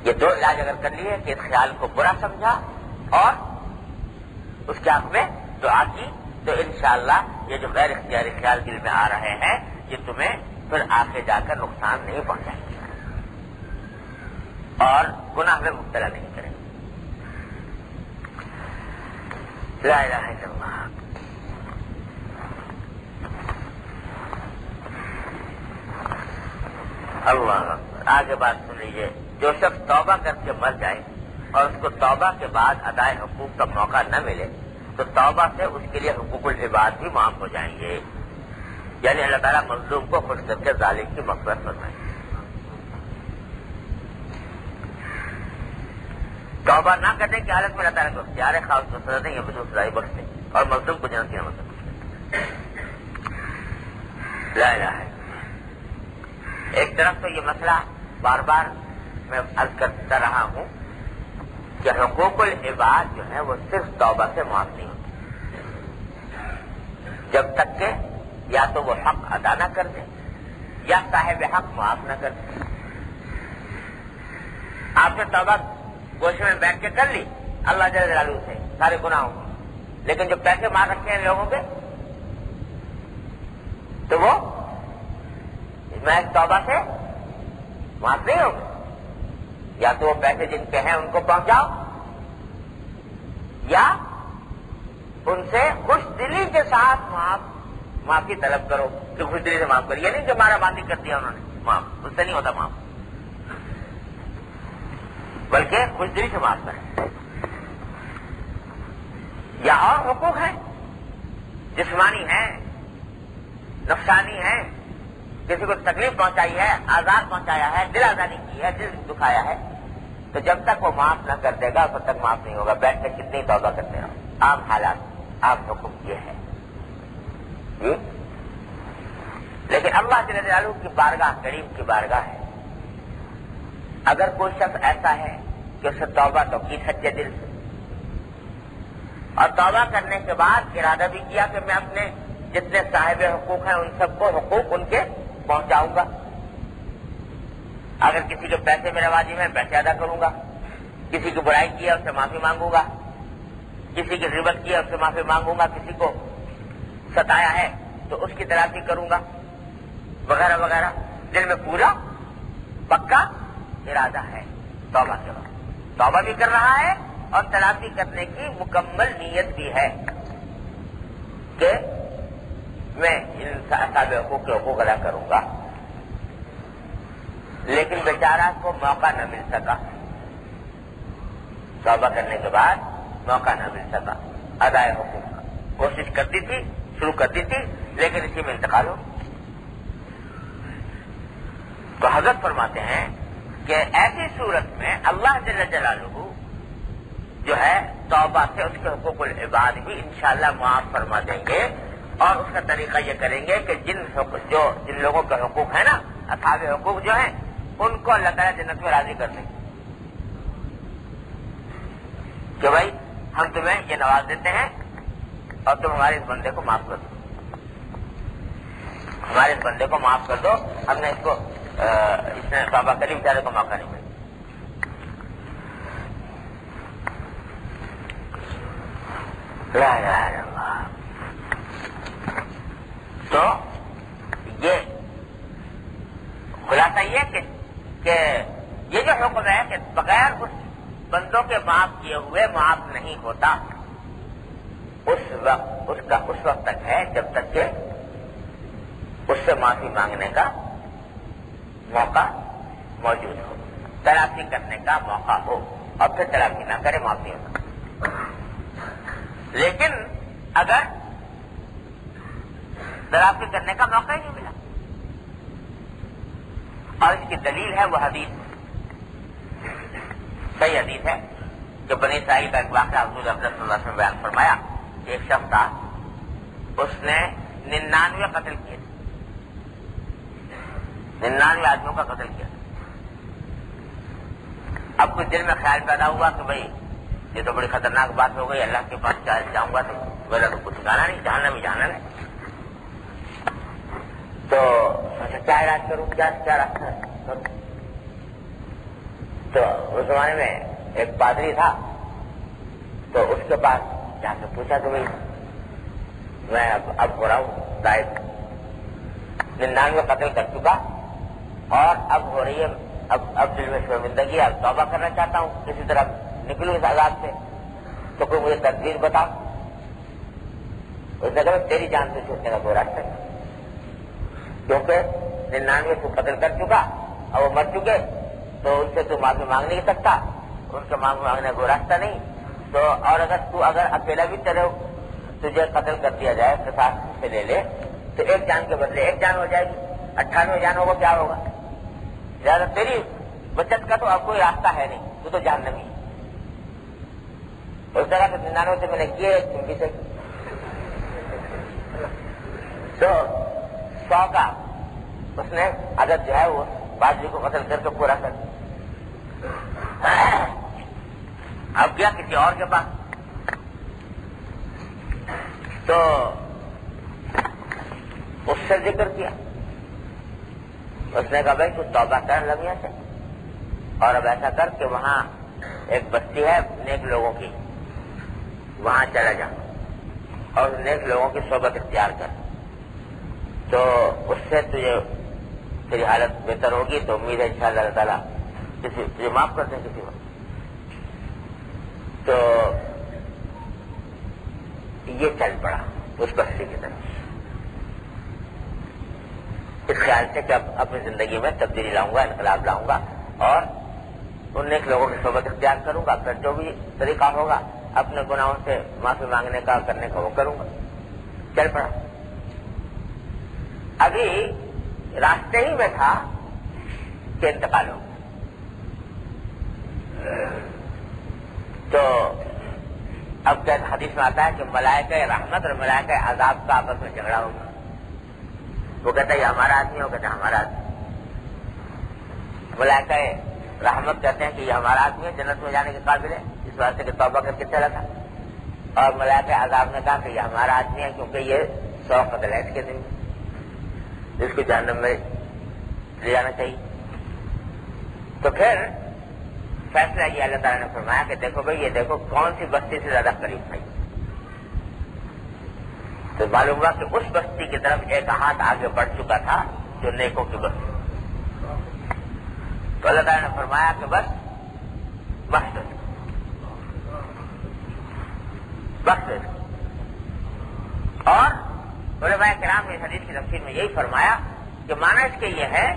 Speaker 2: یہ دو علاج اگر کر لیے کہ اس خیال کو برا سمجھا اور اس کے حق میں دعا کی، تو انشاءاللہ یہ جو غیر اختیاری خیال دل میں آ رہے ہیں یہ تمہیں پھر آگے جا کر نقصان نہیں پہنچائیں گے اور گناہ میں مبتلا نہیں کریں گے. لا الہ الا اللہ. اللہ آگے بات سن لیجیے. جو شخص توبہ کر کے مر جائے اور اس کو توبہ کے بعد ادائے حقوق کا موقع نہ ملے تو توبہ سے اس کے لیے حقوق العباد بھی معاف ہو جائیں گے. یعنی اللہ تعالیٰ مظلوم کو خوش کر کے ظالم کی مغفرت فرمائے. توبہ نہ کرنے کی حالت میں اللہ تعالیٰ کو اختیار ہے خاص کو سزا دیں یا بدون سزائی بخش دیں اور مظلوم کو جنت کی نعمت دیں. لا الہ الا. ایک طرف تو یہ مسئلہ بار بار میں عرض کرتا رہا ہوں کہ حقوق العباد جو ہے وہ صرف توبہ سے معاف نہیں ہوتی. جب تک کہ یا تو وہ حق ادا نہ کر دے یا صاحب حق معاف نہ کر دے. آپ نے توبہ گوشے میں بیٹھ کے کر لی اللہ جل جلالہ سے سارے گناہوں کو، لیکن جو پیسے مار رکھے ہیں لوگوں کے تو وہ میں توبہ سے معاف نہیں ہوگا. یا تو وہ پیسے جن کے ہیں ان کو پہنچاؤ یا ان سے خوش دلی کے ساتھ معافی طلب کرو کہ خوش دلی سے معاف کرو. یہ نہیں کہ ہمارا بات کر دیا انہوں نے معاف، اس سے نہیں ہوتا معاف، بلکہ خوش دلی سے معاف کریں. یا اور حقوق ہیں جسمانی ہیں، نقصانی ہیں، کسی کو تکلیف پہنچائی ہے، آزار پہنچایا ہے، دل آزاری کی ہے، دل دکھایا ہے، تو جب تک وہ معاف نہ کر دے گا تب تک معاف نہیں ہوگا. بیٹھ کر کتنی توبہ کرتے ہیں عام حالات، عام حکم یہ ہے. لیکن اللہ جل جلالہ کی بارگاہ کریم کی بارگاہ ہے. اگر کوئی شخص ایسا ہے کہ اس نے توبہ تو کی سچے دل سے اور توبہ کرنے کے بعد ارادہ بھی کیا کہ میں اپنے جتنے صاحب حقوق ہیں ان سب کو حقوق ان کے پہنچاؤں گا، اگر کسی کے پیسے میرے واجب ہیں پیسے ادا کروں گا، کسی کی برائی کی ہے اس سے معافی مانگوں گا، کسی کی غیبت کی ہے اس سے معافی مانگوں گا، کسی کو ستایا ہے تو اس کی تلافی کروں گا وغیرہ وغیرہ. دل میں پورا پکا ارادہ ہے توبہ کے بعد، توبہ بھی کر رہا ہے اور تلافی کرنے کی مکمل نیت بھی ہے کہ میں ان صاحب حقوق کے حقوق ادا کروں گا. لیکن بیچارہ کو موقع نہ مل سکا، توبہ کرنے کے بعد موقع نہ مل سکا ادائے حقوق کا. کوشش کرتی تھی، شروع کرتی تھی، لیکن اسی میں انتقال ہو. تو حضرت فرماتے ہیں کہ ایسی صورت میں اللہ جل جلالہ جو ہے توبہ سے اس کے حقوق العباد بھی انشاءاللہ معاف فرما دیں گے. اور اس کا طریقہ یہ کریں گے کہ جن لوگوں کے حقوق ہیں نا، اصحاب حقوق جو ہیں، ان کو اللہ تعالیٰ جنت میں راضی کر دیں گے کہ بھائی ہم تمہیں یہ نواز دیتے ہیں اور تم ہمارے اس بندے کو معاف کر دو، ہمارے اس بندے کو معاف کر دو، ہم نے اس نے توبہ کری، بیچارے کو موقع نہیں ملا. لا الہ الا اللہ. تو یہ خلاصہ یہ کہ یہ جو حکم ہے کہ بغیر اس بندوں کے معاف کیے ہوئے معاف نہیں ہوتا، اس وقت تک ہے جب تک کہ اس سے معافی مانگنے کا موقع موجود ہو، تلافی کرنے کا موقع ہو، اور پھر تلافی نہ کرے معافی ہوگا. لیکن اگر تلافی کرنے کا موقع ہی نہیں ملا، اور اس کی دلیل ہے وہ حدیث، صحیح حدیث ہے کہ بنی اسرائیل کا ایک واقعہ حضور اقدس صلی اللہ علیہ وسلم بیان فرمایا کہ ایک شخص تھا، اس نے 99 قتل کیے، 99 آدمیوں کا قتل کیا. اب کچھ دل میں خیال پیدا ہوا کہ بھائی یہ تو بڑی خطرناک بات ہو گئی، اللہ کے پاس جاؤں گا تو میرا تو کچھ ٹھکانا نہیں، جہنم ہی جہنم ہے. تو کیا علاج کروں، کیا راستہ ہے. تو اس زمانے میں ایک پادری تھا، تو اس کے پاس جا کے پوچھا کہ بھائی میں اب ہو رہا ہوں دائب، 99 قتل کر چکا اور اب ہو رہی ہے، اب دل میں شرمندگی، اب توبہ کرنا چاہتا ہوں، کسی طرح نکلوں اس عذاب سے، تو کوئی مجھے تدبیر بتاؤ. اس نے کہا تیری جان سے چھوٹنے کا کوئی راستہ نہیں، کیونکہ 99 کو قتل کر چکا اور وہ مر چکے، تو ان سے تو معافی مانگ نہیں سکتا، ان سے معافی مانگنے کا کوئی راستہ نہیں. تو اور اگر اکیلا بھی تجھے قتل کر دیا جائے، قصاص سے لے لے، تو ایک جان کے بدلے ایک جان ہو جائے گی، 98 جان ہوگا، کیا ہوگا؟ زیادہ تیری بچت کا تو اب کوئی راستہ ہے نہیں، تو تو جہنمی ہے. اس طرح کے 99 سے میں نے کیے، ایک چنکی سے تو 100 کا اس نے عدد جو ہے وہ بادری کو قتل کر کے پورا کر دیا. اب گیا کسی اور کے پاس، تو اس سے ذکر کیا. اس نے کہا بھائی تو توبہ کر لمحے سے، اور اب ایسا کر کہ وہاں ایک بستی ہے نیک لوگوں کی، وہاں چلا جا اور نیک لوگوں کی صحبت اختیار کر، تو اس سے تیری حالت بہتر ہوگی. تو امید ہے انشاءاللہ اللہ تعالیٰ تجھے معاف کرتے ہیں کسی وقت. تو یہ چل پڑا اس بستی کی طرف اس خیال سے کہ اب اپنی زندگی میں تبدیلی لاؤں گا، انقلاب لاؤں گا اور ان نیک لوگوں کی صحبت اختیار کروں گا. پھر جو بھی طریقہ ہوگا اپنے گناہوں سے معافی مانگنے کا کرنے کا وہ کروں گا. چل پڑا. ابھی راستے ہی میں تھا کہ انتقال ہو. تو اب کیا حدیث میں آتا ہے کہ ملائکہ رحمت اور ملائکہ عذاب کا آپس میں جھگڑا ہوگا. وہ کہتا ہے یہ ہمارا آدمی ہے، وہ کہتا ہے ہمارا آدمی. ملائکہ رحمت کہتے ہیں کہ یہ ہمارا آدمی ہے، جنت میں جانے کے قابل ہے اس واسطے کہ توبہ کر کے چلا تھا. اور ملائکہ عذاب نے کہا کہ یہ ہمارا آدمی ہے کیونکہ یہ 100 قتل ہے اس کے دن، جس کو جہنم میں لے جانا چاہیے. تو پھر فیصلہ یہ اللہ تعالیٰ نے فرمایا کہ دیکھو بھائی یہ دیکھو کون سی بستی سے زیادہ قریب تھی. تو معلوم ہوا کہ اس بستی کی طرف ایک ہاتھ آگے بڑھ چکا تھا جو نیکوں کی بستی. تو اللہ تعالیٰ نے فرمایا کہ بس اور علماء کرام نے اس حدیث کی تفسیر میں یہی فرمایا کہ معنی اس کے یہ ہے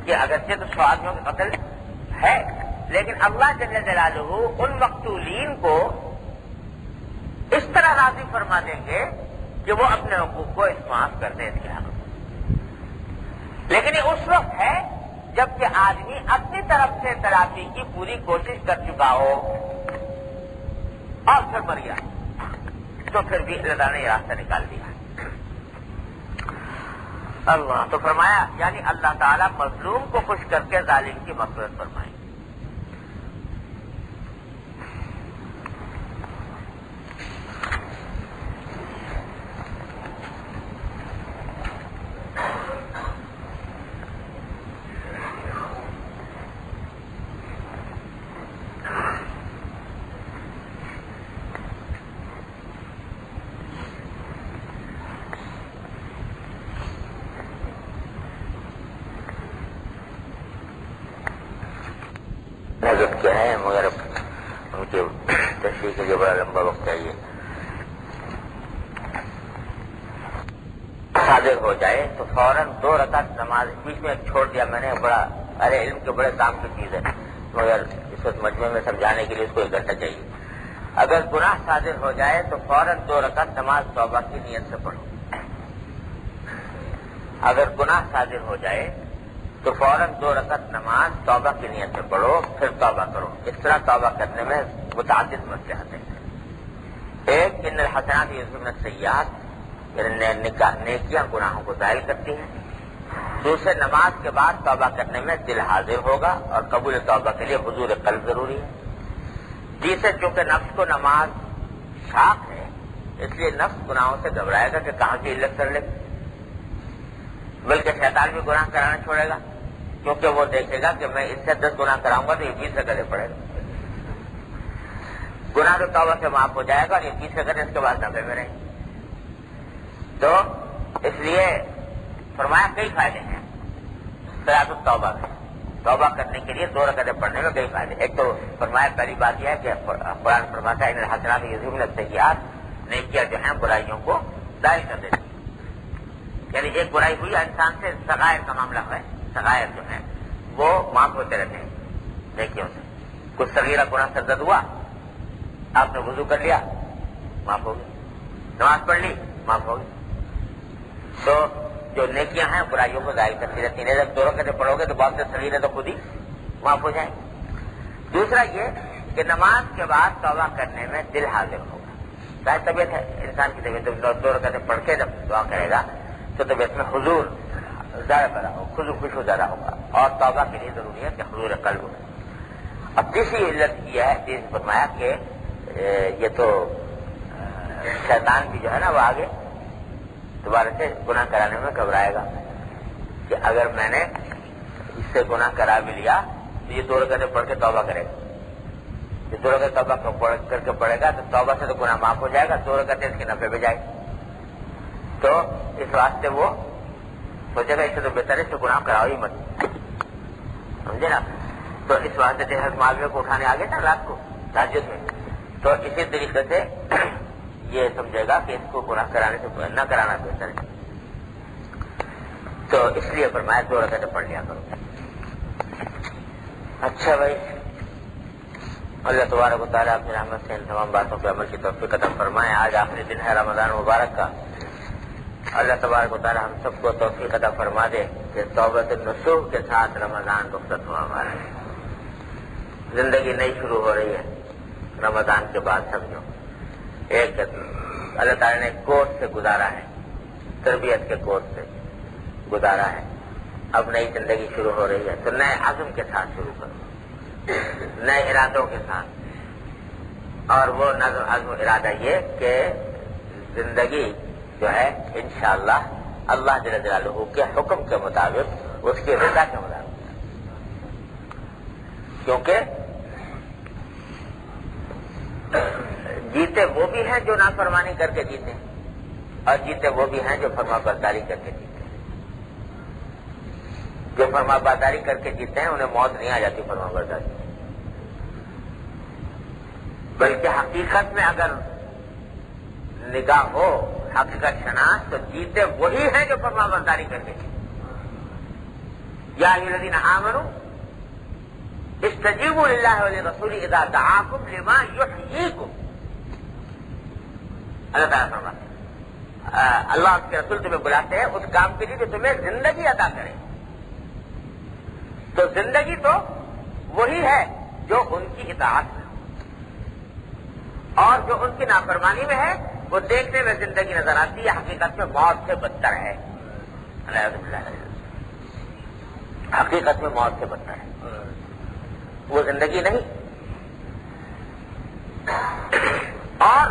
Speaker 2: کہ اگرچہ تو 100 آدمیوں کا قتل ہے لیکن اللہ جل جلالہ ان مقتولین کو اس طرح راضی فرما دیں گے کہ وہ اپنے حقوق کو معاف کر دیں اس کے حق میں. لیکن یہ اس وقت ہے جبکہ آدمی اپنی طرف سے تلافی کی پوری کوشش کر چکا ہو اور پھر مر گیا تو پھر بھی اللہ تعالیٰ نے یہ راستہ نکال دیا. اللہ تو فرمایا یعنی اللہ تعالیٰ مظلوم کو خوش کر کے ظالم کی مغفرت فرمائے. مگر ان کی تشریح کے لیے بڑا لمبا وقت چاہیے. صادر ہو جائے تو فوراً 2 رکعت نماز بیچ میں چھوڑ دیا میں نے، بڑا ارے علم کے بڑے کام کی چیز ہے مگر اس وقت مجموعے میں سمجھانے کے لیے اس کو 1 گھنٹہ چاہیے. اگر گناہ صادر ہو جائے تو فوراً 2 رکعت نماز توبہ کی نیت سے پڑھو. اگر گناہ صادر ہو جائے تو فوراً 2 رکعت نماز توبہ کی نیت سے پڑھو پھر توبہ کرو. اس طرح توبہ کرنے میں متعدد مصلحت ہیں. ایک ان الحسنات یذهبن السیئات، نیکیاں گناہوں کو ظاہر کرتی ہیں. دوسرے نماز کے بعد توبہ کرنے میں دل حاضر ہوگا اور قبول توبہ کے لیے حضور قلب ضروری ہے. تیسرے چونکہ نفس کو نماز شاق ہے اس لیے نفس گناہوں سے گھبرائے گا کہ کہاں کی علت کر لے، بلکہ شیطان بھی گناہ کرانا چھوڑے گا کیونکہ وہ دیکھے گا کہ میں اس سے 10 گناہ کراؤں گا تو یہ 20 گلے پڑے گا. گناہ تو توبہ سے معاف ہو جائے گا اور یہ 20 گلے اس کے بعد نفے میں رہیں گے. تو اس لیے فرمایا کئی فائدے ہیں صلاۃ التوبہ میں. توبہ کرنے کے لیے 2 رکعتیں پڑھنے میں کئی فائدے. ایک تو فرمایا پہلی بات یہ ہے کہ قرآن فرماتا ہے ان الحسنات یذهبن السیئات، نیکیاں جو ہیں برائیوں کو ظاہر کر دیتی ہیں. یعنی ایک برائی ہوئی انسان سے صغائر کا معاملہ ہے، صغائر جو ہیں وہ معاف ہوتے رہتے ہیں نیکیوں سے. کچھ صغیرہ گناہ سرزد ہوا، آپ نے وضو کر لیا معاف ہو گئی، نماز پڑھ لی معاف ہو گئی. تو جو نیکیاں ہیں برائیوں کو ظاہر کرتی رہتی ہیں. جب 2 رکعتیں پڑھو گے تو بہت سے صغیرے تو خود ہی معاف ہو جائیں. دوسرا یہ کہ نماز کے بعد توبہ کرنے میں دل حاضر ہوگا. ظاہر طبیعت ہے انسان کی طبیعت 2 رکعتیں پڑھ کے جب دعا کرے گا تو طبیعت میں حضور زیادہ پیدا ہو، خوشو زیادہ ہوگا. اور توبہ کے لیے ضروری ہے کہ حضور قلب ہو. اب تیسری علت یہ ہے تیسری فرمایا کہ یہ تو شیطان بھی جو ہے نا وہ آگے دوبارہ سے گناہ کرانے میں گھبرائے گا کہ اگر میں نے اس سے گناہ کرا بھی لیا تو یہ 2 رکعتیں پڑھ کے توبہ کرے گا، یہ 2 رکعتیں توبہ کر کے پڑھے گا تو توبہ سے تو گناہ معاف ہو جائے گا، 2 رکعتیں اس کے نفع پہ جائے گی، تو اس واسطے وہ سوچے گا اس سے تو بہتر ہے اس سے گناہ کراؤ ہی مت، سمجھے نا؟ تو اس واسطے جہاز معاویہ کو اٹھانے آگے تھا رات کو تہجد میں، تو اسی طریقے سے یہ سمجھے گا کہ اس کو گناہ کرانے سے نہ کرانا بہتر ہے، تو اس لیے فرمایا 2 رکعتیں پڑھ لیا کرو۔ اچھا بھائی، اللہ تبارک و تعالیٰ اپنی رحمت سے ان تمام باتوں پہ عمل کی توفیق عطا فرمائے۔ آج آخری دن ہے رمضان مبارک کا، اللہ تبارک و تعالیٰ ہم سب کو توفیق عطا فرما دے کہ توبۃ النصوح کے ساتھ رمضان رخصت ہوا ہمارا، زندگی نئی شروع ہو رہی ہے رمضان کے بعد۔ سمجھو ایک اللہ تعالیٰ نے کورس سے گزارا ہے، تربیت کے کورس سے گزارا ہے، اب نئی زندگی شروع ہو رہی ہے، تو نئے عزم کے ساتھ شروع کرو، نئے ارادوں کے ساتھ، اور وہ عزم ارادہ یہ کہ زندگی جو ہے انشاءاللہ اللہ جل جلالہ کے حکم کے مطابق، اس کی رضا کے مطابق، کیونکہ جیتے وہ بھی ہیں جو نافرمانی کر کے جیتے ہیں، اور جیتے وہ بھی ہیں جو فرما برداری کر کے جیتے ہیں۔ جو فرما برداری کر کے جیتے ہیں انہیں موت نہیں آ جاتی فرما برداری، بلکہ حقیقت میں اگر نگاہ ہو، حقیقت شناس، تو جیتے وہی ہیں جو فرما برداری کر کے جیتے ہیں۔ یا ایھا الذین آمنوا استجیبوا للہ وللرسول اذا دعاکم لما یحییکم، اللہ تعالیٰ فرماتے ہیں اللہ کے رسول تمہیں بلاتے ہیں اس کام کے لیے جو تمہیں زندگی عطا کرے، تو زندگی تو وہی ہے جو ان کی اطاعت میں، اور جو ان کی نافرمانی میں ہے وہ دیکھنے میں زندگی نظر آتی ہے، حقیقت میں موت سے بدتر ہے، حقیقت میں موت سے بدتر ہے، وہ زندگی نہیں۔ اور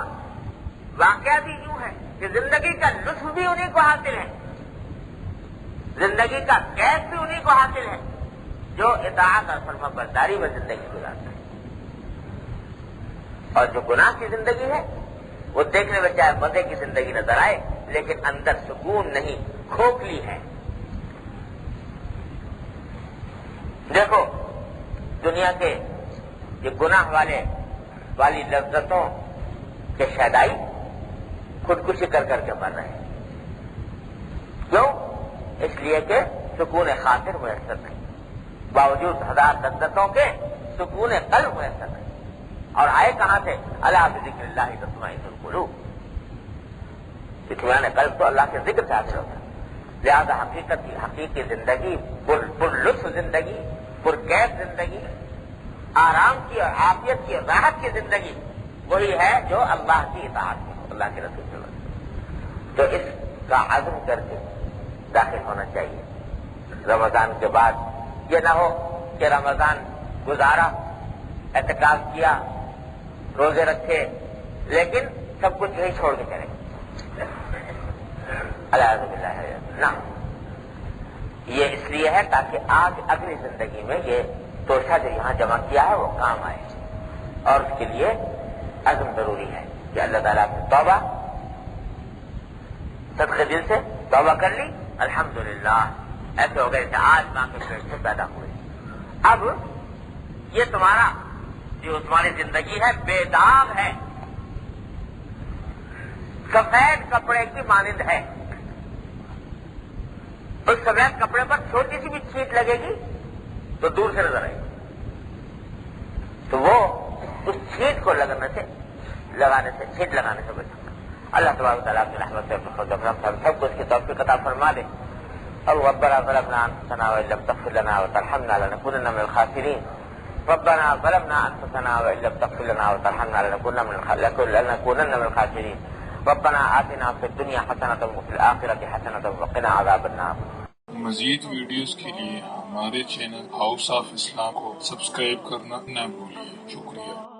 Speaker 2: واقعہ بھی یوں ہے کہ زندگی کا لطف بھی انہیں کو حاصل ہے، زندگی کا کیف بھی انہیں کو حاصل ہے جو اطاعت اور فرما برداری میں زندگی گزارتا ہے، اور جو گناہ کی زندگی ہے وہ دیکھنے میں چاہے مزے کی زندگی نظر آئے لیکن اندر سکون نہیں، کھوکھلی ہے۔ دیکھو دنیا کے یہ گناہ والی لذتوں کے شیدائی خودکشی کر کر کے مر رہے ہیں، کیوں؟ اس لیے کہ سکون خاطر میسر نہیں، باوجود ہزار لذتوں کے سکون قلب میسر نہیں، اور آئے کہاں سے؟ الا بذکر اللہ تطمئن القلوب، اطمینان قلب تو اللہ کے ذکر سے حاصل ہوتا ہے۔ لہذا حقیقی زندگی، پر لطف زندگی، پر کیف زندگی، آرام کی اور عافیت کی اور راحت کی زندگی وہی ہے جو اللہ کی اطاعت میں، اللہ کے رسول صلی اللہ علیہ وسلم۔ تو اس کا عزم کر کے داخل ہونا چاہیے رمضان کے بعد۔ یہ نہ ہو کہ رمضان گزارا، اعتکاف کیا، روزے رکھے، لیکن سب کچھ یہی چھوڑ کے چلے العیاذ باللہ نہ۔ یہ اس لیے ہے تاکہ آج اگلی زندگی میں یہ توشہ جو یہاں جمع کیا ہے وہ کام آئے، اور اس کے لیے عزم ضروری ہے کہ اللہ تعالیٰ نے توبہ، صدقے دل سے توبہ کر لی، الحمدللہ ایسے ہو گئے کہ آج ماں کے پیٹ سے پیدا ہوئے۔ اب یہ تمہاری زندگی ہے بے داغ ہے، سفید کپڑے کی مانند ہے، اس سفید کپڑے پر چھوٹی سی بھی چھینٹ لگے گی تو دور سے نظر آئے گی، تو وہ اس چھینٹ کو چھینٹ لگانے سے بچا۔ اللہ تبارک تعالیٰ کی رحمت سے ہم سب کو اس کی توفیق عطا فرما دے۔ ربنا ظلمنا انفسنا وان لم تغفر لنا وترحمنا لنكونن من الخاسرين ربنا ظلمنا انفسنا وان لم تغفر لنا وترحمنا لنكونن من الخاسرين ربنا آتنا في الدنيا حسنة وفي الآخرة حسنة وقنا عذاب النار۔
Speaker 1: مزید ویڈیوز کے لیے ہمارے چینل ہاؤس آف اسلام کو سبسکرائب کرنا نہ بھولیے۔ شکریہ۔